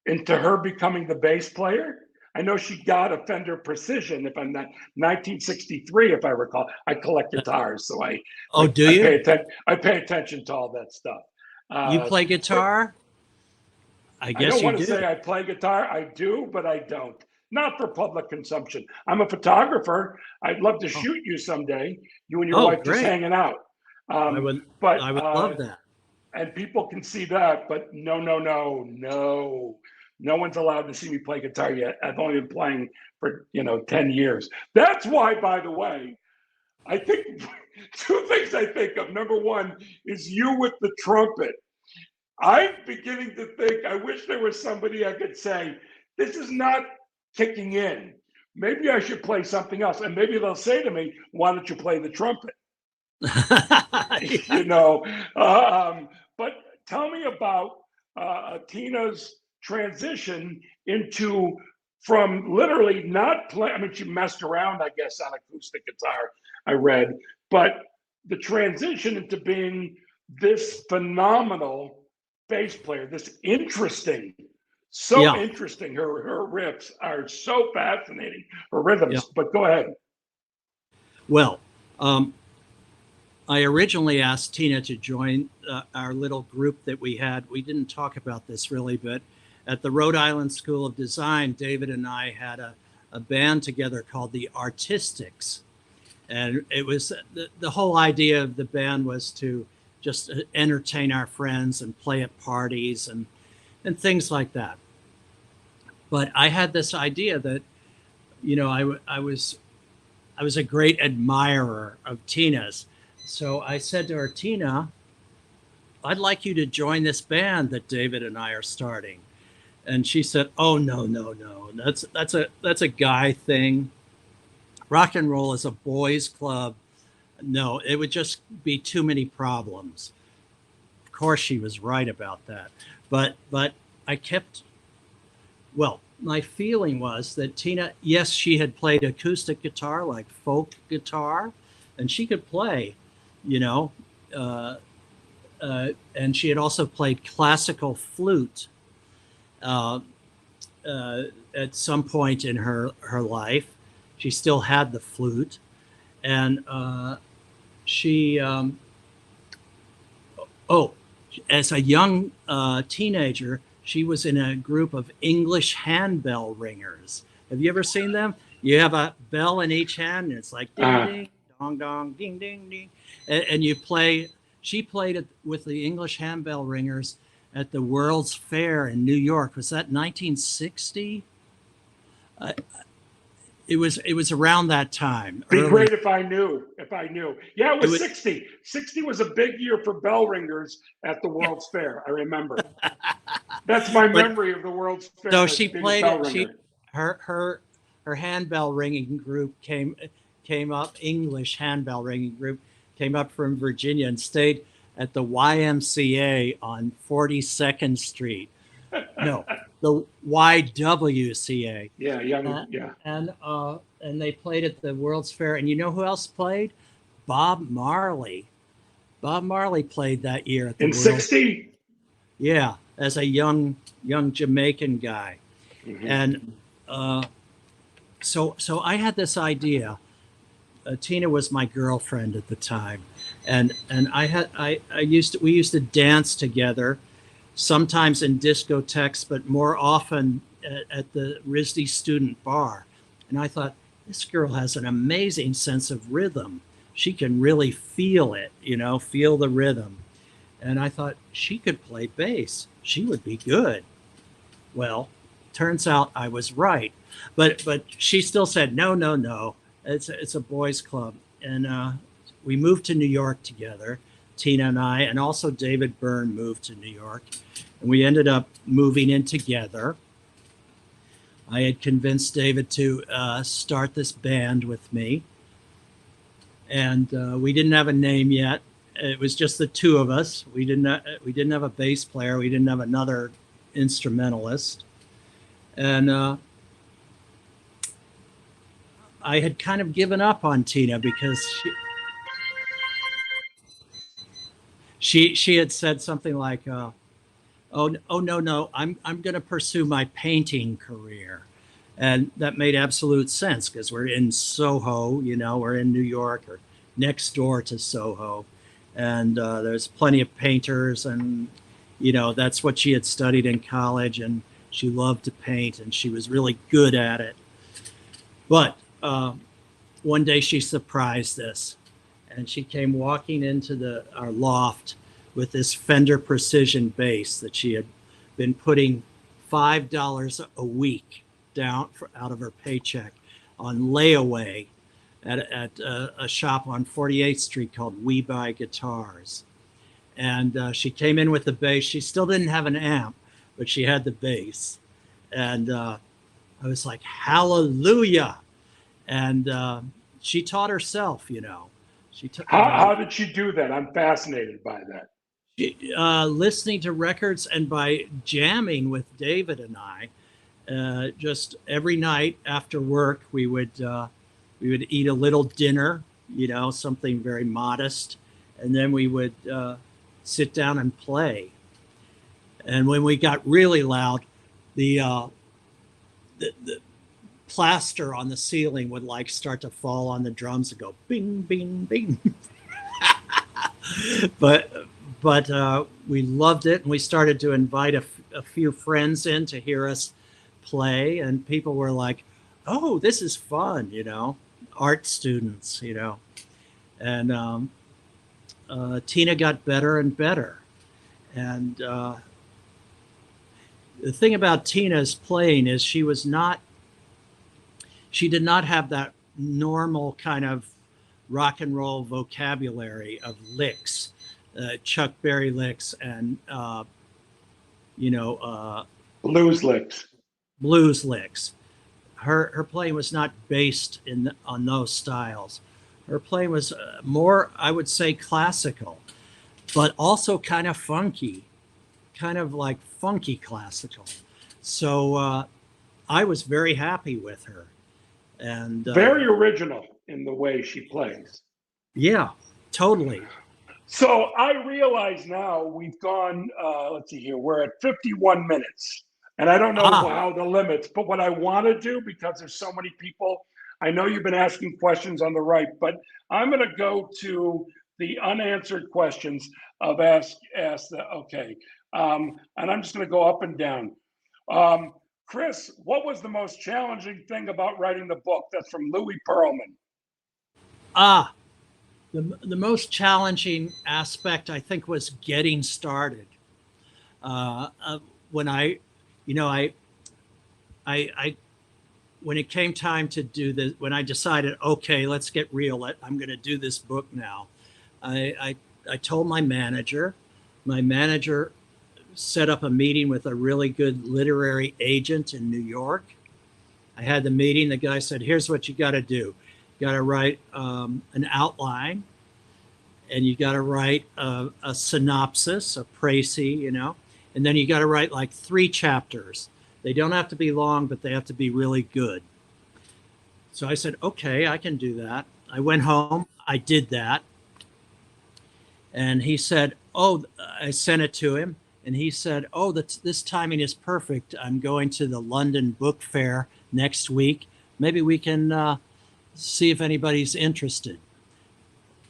into her becoming the bass player. I know she got a Fender Precision, if I'm not 1963, if I recall. I collect guitars, so I pay attention to all that stuff. You play guitar? I guess I don't you want to say I play guitar. I do, but I don't. Not for public consumption. I'm a photographer. I'd love to shoot you someday. You and your wife just hanging out. I would love that. and people can see that, but no, no, no, no. No one's allowed to see me play guitar yet. I've only been playing for 10 years. That's why, by the way, I think two things I think of. Number one is you with the trumpet. I'm beginning to think I wish there was somebody I could say, this is not kicking in. Maybe I should play something else. And maybe they'll say to me, why don't you play the trumpet? But tell me about Tina's transition from literally not playing. I mean, she messed around, I guess, on acoustic guitar, I read, but the transition into being this phenomenal bass player, this interesting, interesting. Her riffs are so fascinating, her rhythms. But go ahead. Well, I originally asked Tina to join our little group that we had. We didn't talk about this really, but at the Rhode Island School of Design, David and I had a band together called the Artistics. And it was the whole idea of the band was to just entertain our friends and play at parties and things like that. But I had this idea that, I was a great admirer of Tina's. So I said to her, Tina, I'd like you to join this band that David and I are starting. And she said, oh, no. That's a guy thing. Rock and roll is a boys' club. No, it would just be too many problems. Of course, she was right about that. But I kept, my feeling was that Tina, yes, she had played acoustic guitar, like folk guitar, and she could play, and she had also played classical flute at some point in her life. She still had the flute, and she, as a young teenager, she was in a group of English handbell ringers. Have you ever seen them? You have a bell in each hand, and it's like ding, ding, dong, dong, ding, ding, ding. And you play, she played it with the English handbell ringers at the World's Fair in New York. Was that 1960? It was around that time. Be great if I knew. Yeah, it was 60. 60 was a big year for bell ringers at the World's Fair. I remember. That's my memory of the World's Fair. So she played it. Her handbell ringing group came up. English handbell ringing group came up from Virginia and stayed at the YMCA on 42nd Street. No, the YWCA. Yeah. And they played at the World's Fair. And you know who else played? Bob Marley. Bob Marley played that year at the World's 60. Yeah, as a young Jamaican guy. Mm-hmm. And so I had this idea. Tina was my girlfriend at the time, and we used to dance together, sometimes in discotheques, but more often at the RISD student bar. And I thought, this girl has an amazing sense of rhythm. She can really feel it, feel the rhythm. And I thought she could play bass. She would be good. Well, turns out I was right. But she still said, no. It's a boys' club. And we moved to New York together, Tina and I, and also David Byrne moved to New York. And we ended up moving in together. I had convinced David to start this band with me. And we didn't have a name yet. It was just the two of us. We didn't have a bass player. We didn't have another instrumentalist. And I had kind of given up on Tina because she had said something like, oh no, I'm going to pursue my painting career. And that made absolute sense because we're in Soho, we're in New York or next door to Soho. And there's plenty of painters, and that's what she had studied in college, and she loved to paint, and she was really good at it. But one day she surprised us, and she came walking into our loft with this Fender Precision bass that she had been putting $5 a week down out of her paycheck on layaway at a shop on 48th Street called We Buy Guitars. And she came in with the bass. She still didn't have an amp, but she had the bass. And I was like, hallelujah. And she taught herself, you know. How did she do that? I'm fascinated by that. Listening to records and by jamming with David and I. Just every night after work, we would eat a little dinner, you know, something very modest, and then we would sit down and play. And when we got really loud, the plaster on the ceiling would like start to fall on the drums and go bing, bing, bing. but we loved it, and we started to invite a few friends in to hear us play, and people were like, oh, this is fun, you know, art students, you know. And Tina got better and better. And the thing about Tina's playing is she did not have that normal kind of rock and roll vocabulary of licks, Chuck Berry licks and, blues licks. Blues licks. Her playing was not based on those styles. Her playing was more, I would say, classical, but also kind of funky, kind of like funky classical. So I was very happy with her. And very original in the way she plays. Yeah, totally. So I realize now we've gone, let's see here, we're at 51 minutes. And I don't know how the limits, but what I want to do, because there's so many people, I know you've been asking questions on the right, but I'm going to go to the unanswered questions of and I'm just going to go up and down. Chris, what was the most challenging thing about writing the book? That's from Louis Perlman. The most challenging aspect, I think, was getting started. When when it came time to do this, when I decided, okay, let's get real, I'm going to do this book now. I told my manager set up a meeting with a really good literary agent in New York. I had the meeting. The guy said, here's what you got to do. You got to write an outline, and you got to write a synopsis, a précis, you know, and then you got to write like 3 chapters. They don't have to be long, but they have to be really good. So I said, okay, I can do that. I went home. I did that. And he said, I sent it to him. And he said, this timing is perfect. I'm going to the London Book Fair next week. Maybe we can see if anybody's interested.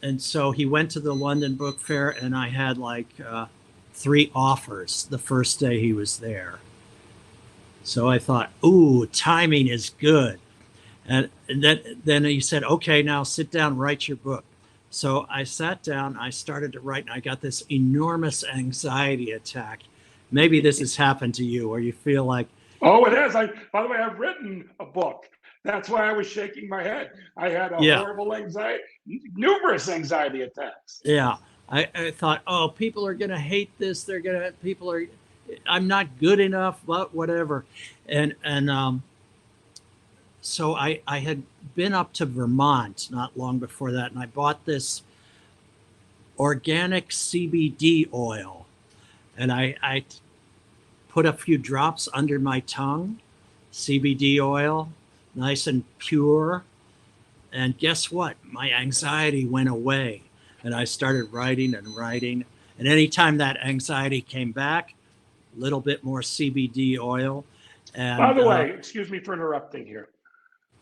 And so he went to the London Book Fair, and I had like 3 offers the first day he was there. So I thought, ooh, timing is good. And then he said, okay, now sit down, write your book. So I sat down, I started to write, and I got this enormous anxiety attack. Maybe this has happened to you, where you feel like... Oh, it has. By the way, I've written a book. That's why I was shaking my head. I had a horrible anxiety, numerous anxiety attacks. Yeah. I thought, people are going to hate this. I'm not good enough, but whatever. And so I had been up to Vermont not long before that, and I bought this organic CBD oil, and I put a few drops under my tongue, CBD oil, nice and pure. And guess what? My anxiety went away, and I started writing and writing. And anytime that anxiety came back, a little bit more CBD oil. And, by the way, excuse me for interrupting here.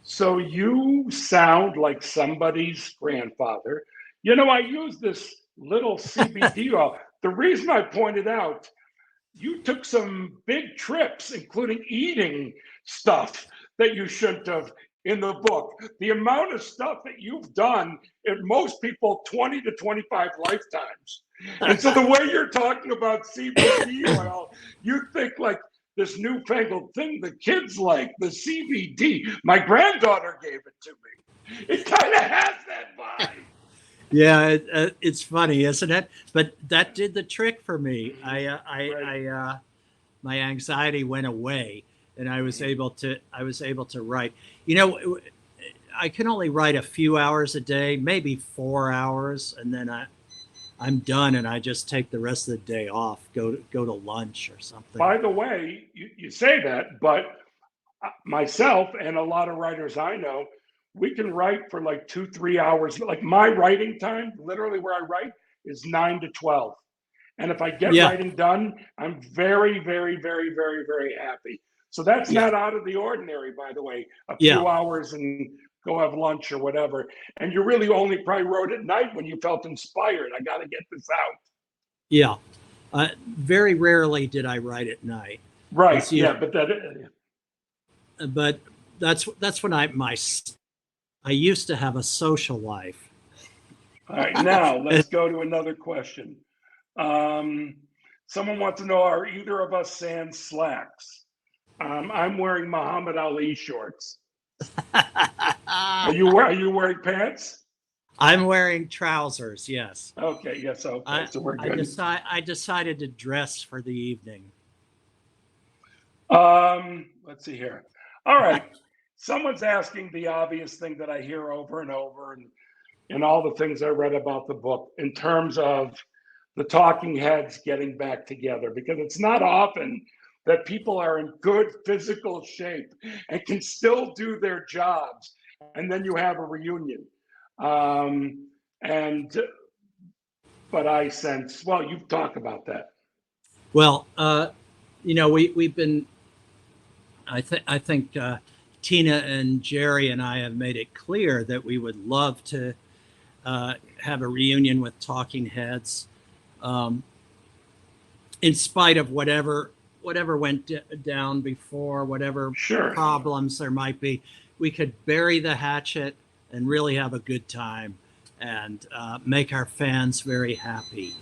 So you sound like somebody's grandfather. You know, I use this little CBD oil. The reason I pointed out, you took some big trips, including eating stuff that you shouldn't have, in the book. The amount of stuff that you've done in most people 20 to 25 lifetimes. And so the way you're talking about CBD oil, you think like this newfangled thing the kids like, the CBD. My granddaughter gave it to me. It kind of has that vibe. Yeah, it's funny, isn't it? But that did the trick for me. My anxiety went away, and I was able to write. You know, I can only write a few hours a day, maybe 4 hours, and then I'm done, and I just take the rest of the day off, go to lunch or something. By the way, you say that, but myself and a lot of writers I know, we can write for like 2-3 hours. Like my writing time, literally where I write, is 9 to 12. And if I get writing done, I'm very, very, very, very, very happy. So that's not out of the ordinary, by the way. A few hours and go have lunch or whatever. And you really only probably wrote at night when you felt inspired. I got to get this out. Yeah. Very rarely did I write at night. Right. Yeah. But that's when I used to have a social life. All right. Now let's go to another question. Someone wants to know, are either of us sans slacks? I'm wearing Muhammad Ali shorts. Are you wearing pants? I'm wearing trousers. Yes. Okay. Yes. Okay. So we're good. I decided to dress for the evening. Let's see here. All right. Someone's asking the obvious thing that I hear over and over, and all the things I read about the book in terms of the talking heads getting back together, because it's not often that people are in good physical shape and can still do their jobs, and then you have a reunion. But I sense, well, you talk about that. Well, we've been, I think Tina and Jerry and I have made it clear that we would love to have a reunion with Talking Heads, in spite of whatever went down before, whatever problems there might be. We could bury the hatchet and really have a good time and make our fans very happy,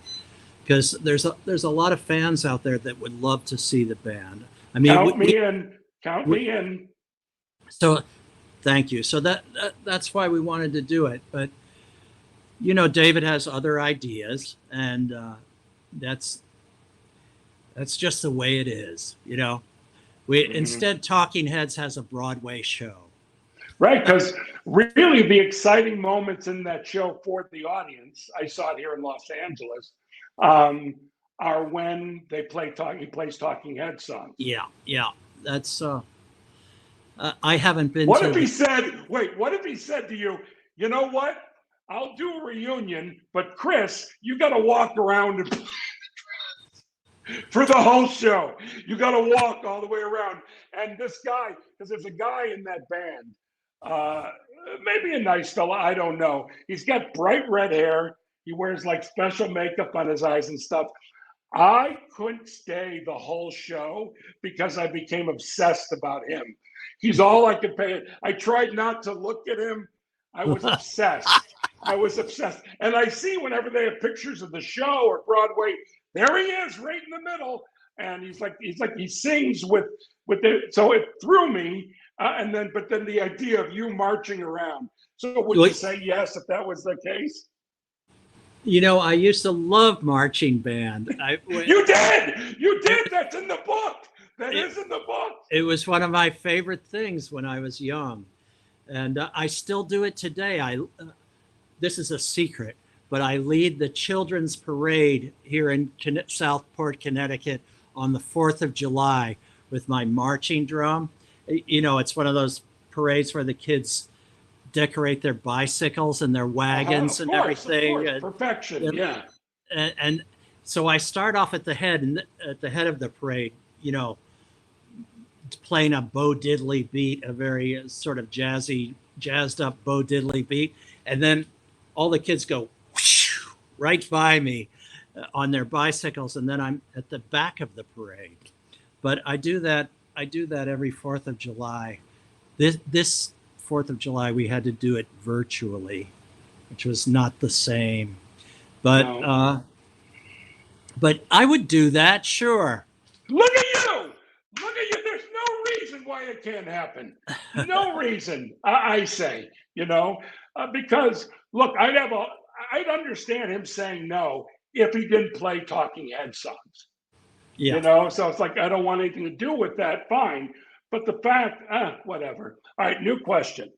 because there's a lot of fans out there that would love to see the band. I mean, count me in. So thank you. So that's why we wanted to do it. But David has other ideas, and that's just the way it is. Instead, Talking Heads has a Broadway show. Right, because really the exciting moments in that show for the audience, I saw it here in Los Angeles, are when he plays Talking Heads songs. Yeah. That's I haven't been. What if he said to you, you know what? I'll do a reunion, but Chris, you got to walk around and for the whole show. You got to walk all the way around. And this guy, because there's a guy in that band, maybe a nice fella, I don't know. He's got bright red hair. He wears like special makeup on his eyes and stuff. I couldn't stay the whole show because I became obsessed about him. He's all I could pay. I tried not to look at him. I was obsessed. And I see whenever they have pictures of the show or Broadway, there he is right in the middle. And he sings with it. So it threw me. But then the idea of you marching around. So would you say yes if that was the case? I used to love marching band. You did. That's in the book. That is in the book. It was one of my favorite things when I was young, and I still do it today. This is a secret, but I lead the children's parade here in Southport, Connecticut, on the 4th of July with my marching drum. It's one of those parades where the kids decorate their bicycles and their wagons and everything. Perfection, yeah. And so I start off at the head of the parade, playing a Bo Diddley beat, a very sort of jazzed up Bo Diddley beat, and then all the kids go whoosh, right by me on their bicycles, and then I'm at the back of the parade. But I do that every 4th of July. This 4th of July, we had to do it virtually, which was not the same. But No. but I would do that, sure. Look at you! Look at you! There's no reason why it can't happen. No reason, I say, because look, I'd understand him saying no if he didn't play Talking Head songs. Yeah. So it's like, I don't want anything to do with that, fine. But the fact, whatever. All right, new question.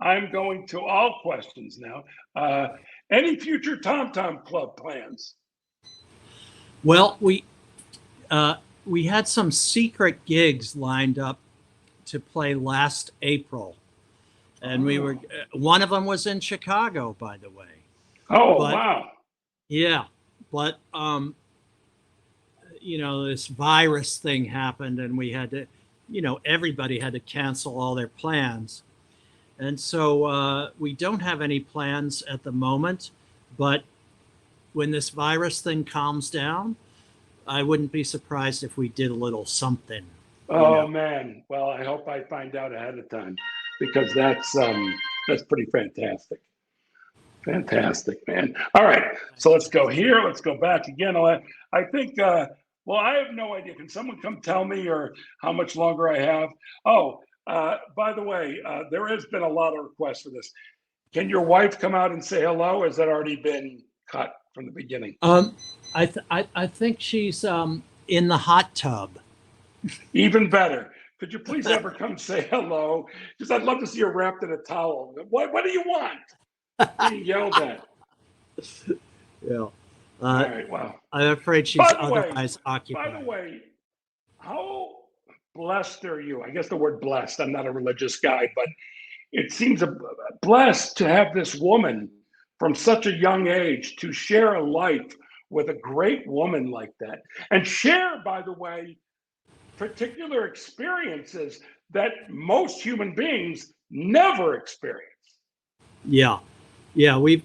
I'm going to all questions now. Any future Tom Tom Club plans? Well, we had some secret gigs lined up to play last April, and we were one of them was in Chicago, by the way. Wow. Yeah, but this virus thing happened, and we had to, everybody had to cancel all their plans, and so we don't have any plans at the moment. But when this virus thing calms down, I wouldn't be surprised if we did a little something. Man. Well, I hope I find out ahead of time, because that's pretty fantastic. Fantastic, man. All right. So let's go here. Let's go back again. I think, I have no idea. Can someone come tell me or how much longer I have? By the way, there has been a lot of requests for this. Can your wife come out and say hello? Or has that already been cut from the beginning? I think she's in the hot tub. Even better. Could you please have her come say hello? Because I'd love to see her wrapped in a towel. What do you want? Being yelled at. Yeah. All right. Wow. I'm afraid she's otherwise occupied. By the way, how blessed are you? I guess the word blessed. I'm not a religious guy, but it seems blessed to have this woman from such a young age to share a life with a great woman like that, and share, by the way, particular experiences that most human beings never experience. Yeah, we've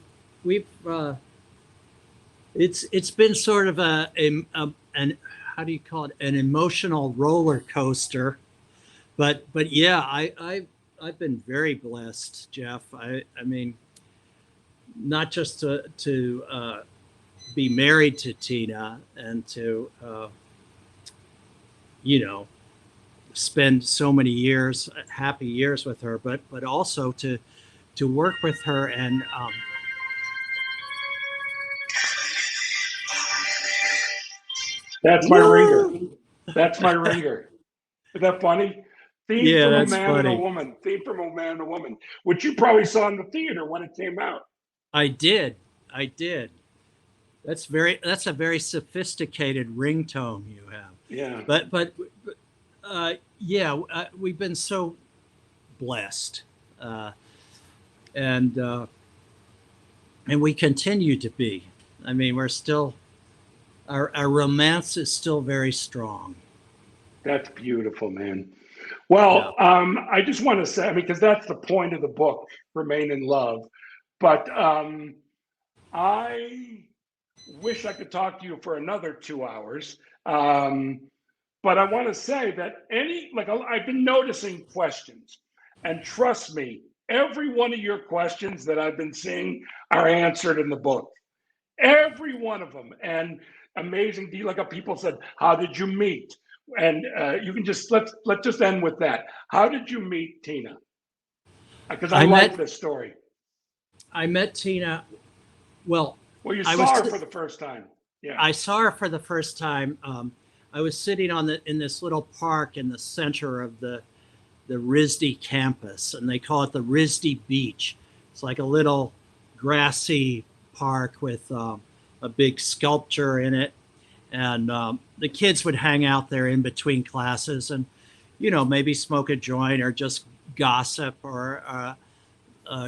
it's been sort of an how do you call it, an emotional roller coaster, but yeah, I've been very blessed, Jeff. I mean, not just to be married to Tina and to spend so many years, happy years with her, but also to work with her and that's my ringer. That's my ringer. Is that funny? Theme from a man and a woman. Theme from a man and a woman, which you probably saw in the theater when it came out. I did. That's a very sophisticated ringtone you have. Yeah. But we've been so blessed, and we continue to be. I mean, we're still our romance is still very strong. That's beautiful, man. Well, I just want to say, because that's the point of the book, Remain in Love. But I wish I could talk to you for another 2 hours. But I want to say that I've been noticing questions, and trust me, every one of your questions that I've been seeing are answered in the book. Every one of them. And amazing. Like how people said, how did you meet? And you can just let's just end with that. How did you meet Tina? Because I like this story. I met Tina. Well, you saw her for the first time. Yeah, I saw her for the first time. I was sitting in this little park in the center of the RISD campus, and they call it the RISD Beach. It's like a little grassy park with a big sculpture in it, and the kids would hang out there in between classes, and maybe smoke a joint or just gossip or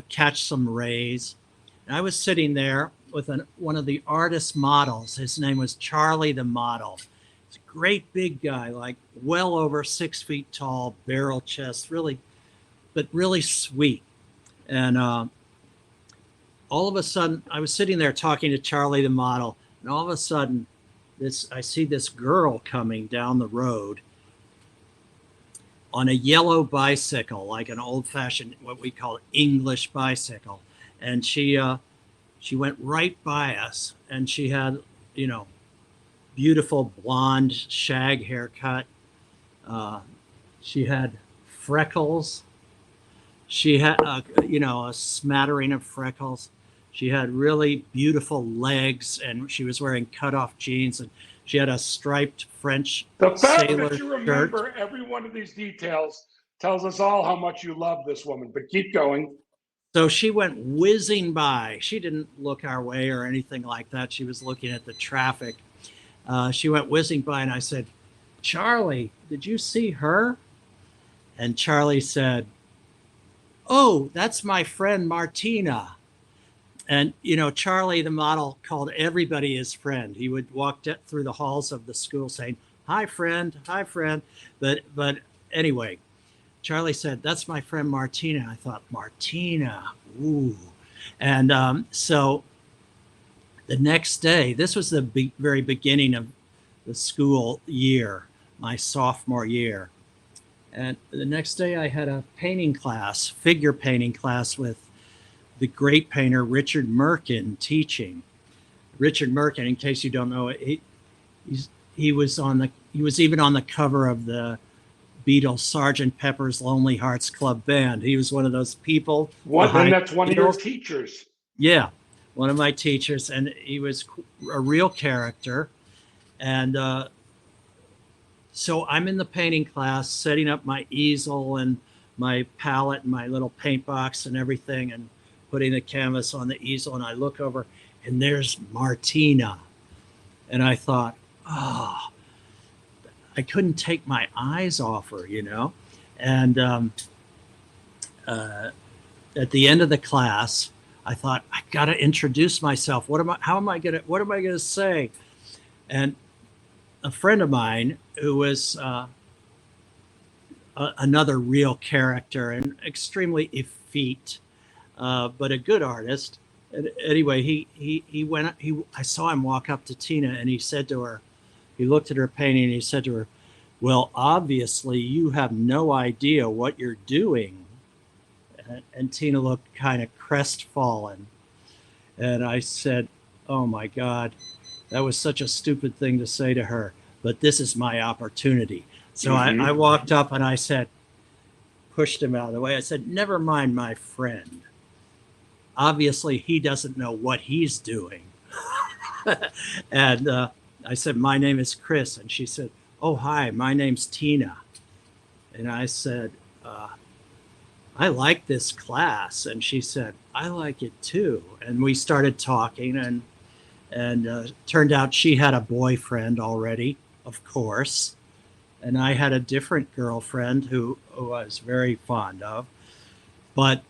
catch some rays. And I was sitting there with one of the artist models. His name was Charlie the model. He's a great big guy, like well over 6 feet tall, barrel chest, really sweet. And all of a sudden, I was sitting there talking to Charlie the model, and all of a sudden, I see this girl coming down the road, on a yellow bicycle, like an old-fashioned, what we call English bicycle. And she went right by us, and she had, beautiful blonde shag haircut. She had freckles. She had, a smattering of freckles. She had really beautiful legs, and she was wearing cutoff jeans, and she had a striped French The fact sailor that you remember shirt. every one of these details tells us all how much you love this woman, but keep going. So she went whizzing by. She didn't look our way or anything like that. She was looking at the traffic. She went whizzing by, and I said, "Charlie, did you see her?" And Charlie said, "Oh, that's my friend Martina." And, Charlie, the model, called everybody his friend. He would walk through the halls of the school saying, "Hi, friend. Hi, friend." But anyway, Charlie said, "That's my friend Martina." I thought, Martina, ooh. And so the next day, this was the very beginning of the school year, my sophomore year. And the next day I had a painting class, figure painting class, with the great painter Richard Merkin teaching. Richard Merkin, in case you don't know, he was even on the cover of the Beatles' Sgt. Pepper's Lonely Hearts Club Band. He was one of those people. And that's one of your teachers. Yeah, one of my teachers, and he was a real character. And so I'm in the painting class, setting up my easel and my palette and my little paint box and everything, and putting the canvas on the easel. And I look over, and there's Martina. And I thought, oh, I couldn't take my eyes off her, And at the end of the class, I thought, I got to introduce myself. What am I going to say? And a friend of mine who was another real character and extremely effete, but a good artist. And anyway, I saw him walk up to Tina, and he said to her, he looked at her painting and he said to her, "Well, obviously you have no idea what you're doing." And Tina looked kind of crestfallen. And I said, "Oh my God, that was such a stupid thing to say to her, but this is my opportunity." So I walked up and I said, pushed him out of the way. I said, "Never mind my friend. Obviously he doesn't know what he's doing." And I said, "My name is Chris." And she said, "Oh, hi, my name's Tina." And I said, "I like this class." And she said, "I like it too." And we started talking, and turned out she had a boyfriend already, of course. And I had a different girlfriend who I was very fond of. But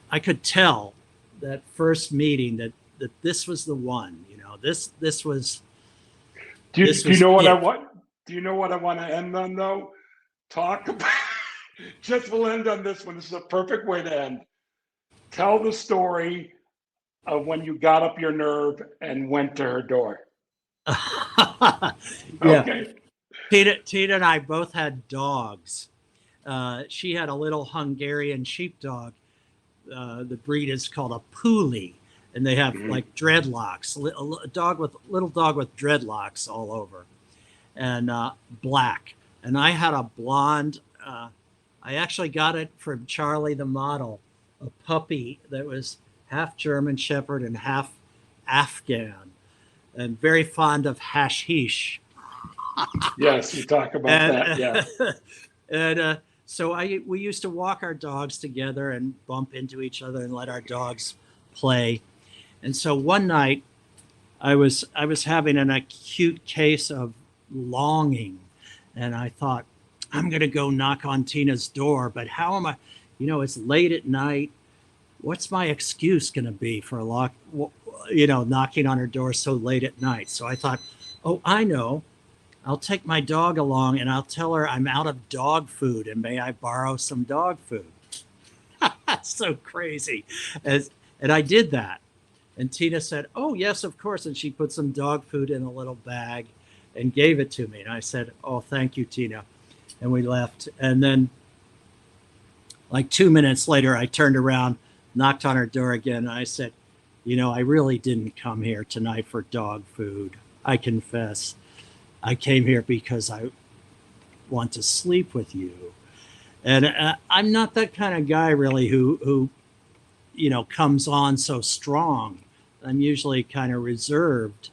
I could tell that first meeting that this was the one, this was. Do you know what I want to end on, though? Talk about. We'll end on this one. This is a perfect way to end. Tell the story of when you got up your nerve and went to her door. Yeah. Okay. Tina and I both had dogs. She had a little Hungarian sheepdog. The breed is called a Puli, and they have like dreadlocks. Little dog with dreadlocks all over, and black. And I had a blonde. I actually got it from Charlie the model, a puppy that was half German Shepherd and half Afghan, and very fond of hashish. Yes, you talk about that. Yeah. And so we used to walk our dogs together and bump into each other and let our dogs play. And so one night, I was having an acute case of longing, and I thought, I'm going to go knock on Tina's door, but how am I? It's late at night. What's my excuse going to be for knocking on her door so late at night? So I thought, oh, I know. I'll take my dog along and I'll tell her I'm out of dog food and may I borrow some dog food. That's so crazy. And I did that. And Tina said, "Oh, yes, of course." And she put some dog food in a little bag and gave it to me. And I said, "Oh, thank you, Tina." And we left. And then Like 2 minutes later, I turned around, knocked on her door again, and I said, I really didn't come here tonight for dog food. I confess. I came here because I want to sleep with you. And I'm not that kind of guy really who comes on so strong. I'm usually kind of reserved.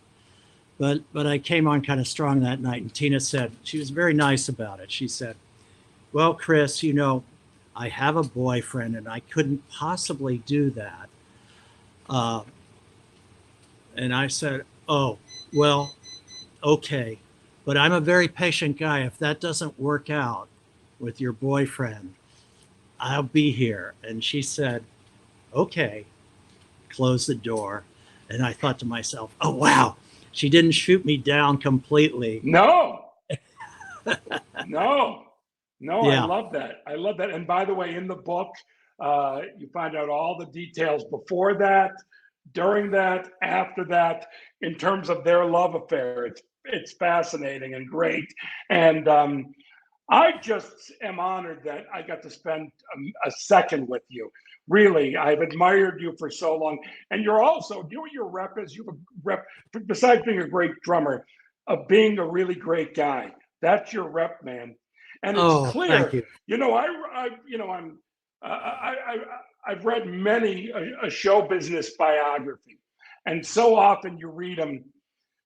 But I came on kind of strong that night, and Tina said, she was very nice about it. She said, well, Chris, I have a boyfriend and I couldn't possibly do that. And I said, oh, well, okay. But I'm a very patient guy. If that doesn't work out with your boyfriend, I'll be here. And she said, okay, close the door. And I thought to myself, oh, wow, she didn't shoot me down completely. No. No. Yeah. I love that. And by the way, in the book, you find out all the details before that, during that, after that, in terms of their love affair. It's fascinating and great. And I just am honored that I got to spend a second with you. Really, I've admired you for so long. And you're also, your rep is, you have a rep, besides being a great drummer, of being a really great guy. That's your rep, man. And it's clear. Thank you. I've read many a show business biography, and so often you read them.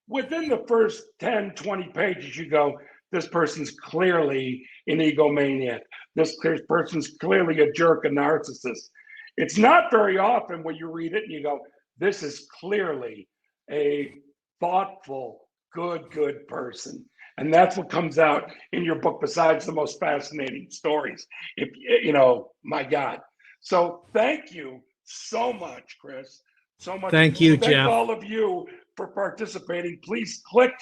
Within the first 10, 20 pages, you go, this person's clearly an egomaniac. This person's clearly a jerk, a narcissist. It's not very often when you read it and you go, this is clearly a thoughtful, good person. And that's what comes out in your book, besides the most fascinating stories. My God. So thank you so much, Chris. So much. Thank you, Thank Jeff. all of you for participating. Please click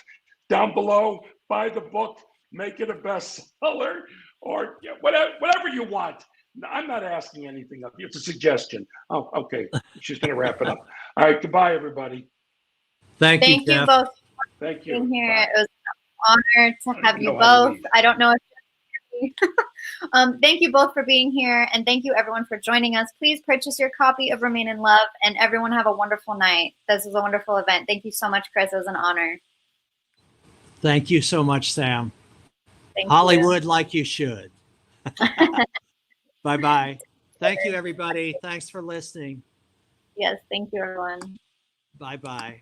down below, buy the book, make it a bestseller, or whatever you want. I'm not asking anything of you. It's a suggestion. Oh, okay. She's going to wrap it up. All right. Goodbye, everybody. Thank you, Jeff. both for Thank you. being here. It was an honor to have you both. I don't know if thank you both for being here, and thank you everyone for joining us. Please purchase your copy of Remain in Love, and everyone have a wonderful night. This was a wonderful event. Thank you so much, Chris. It was an honor. Thank you so much, Sam. Thank Hollywood you. like you should. Bye-bye. Thank you, everybody. Thanks for listening. Yes, thank you, everyone. Bye-bye.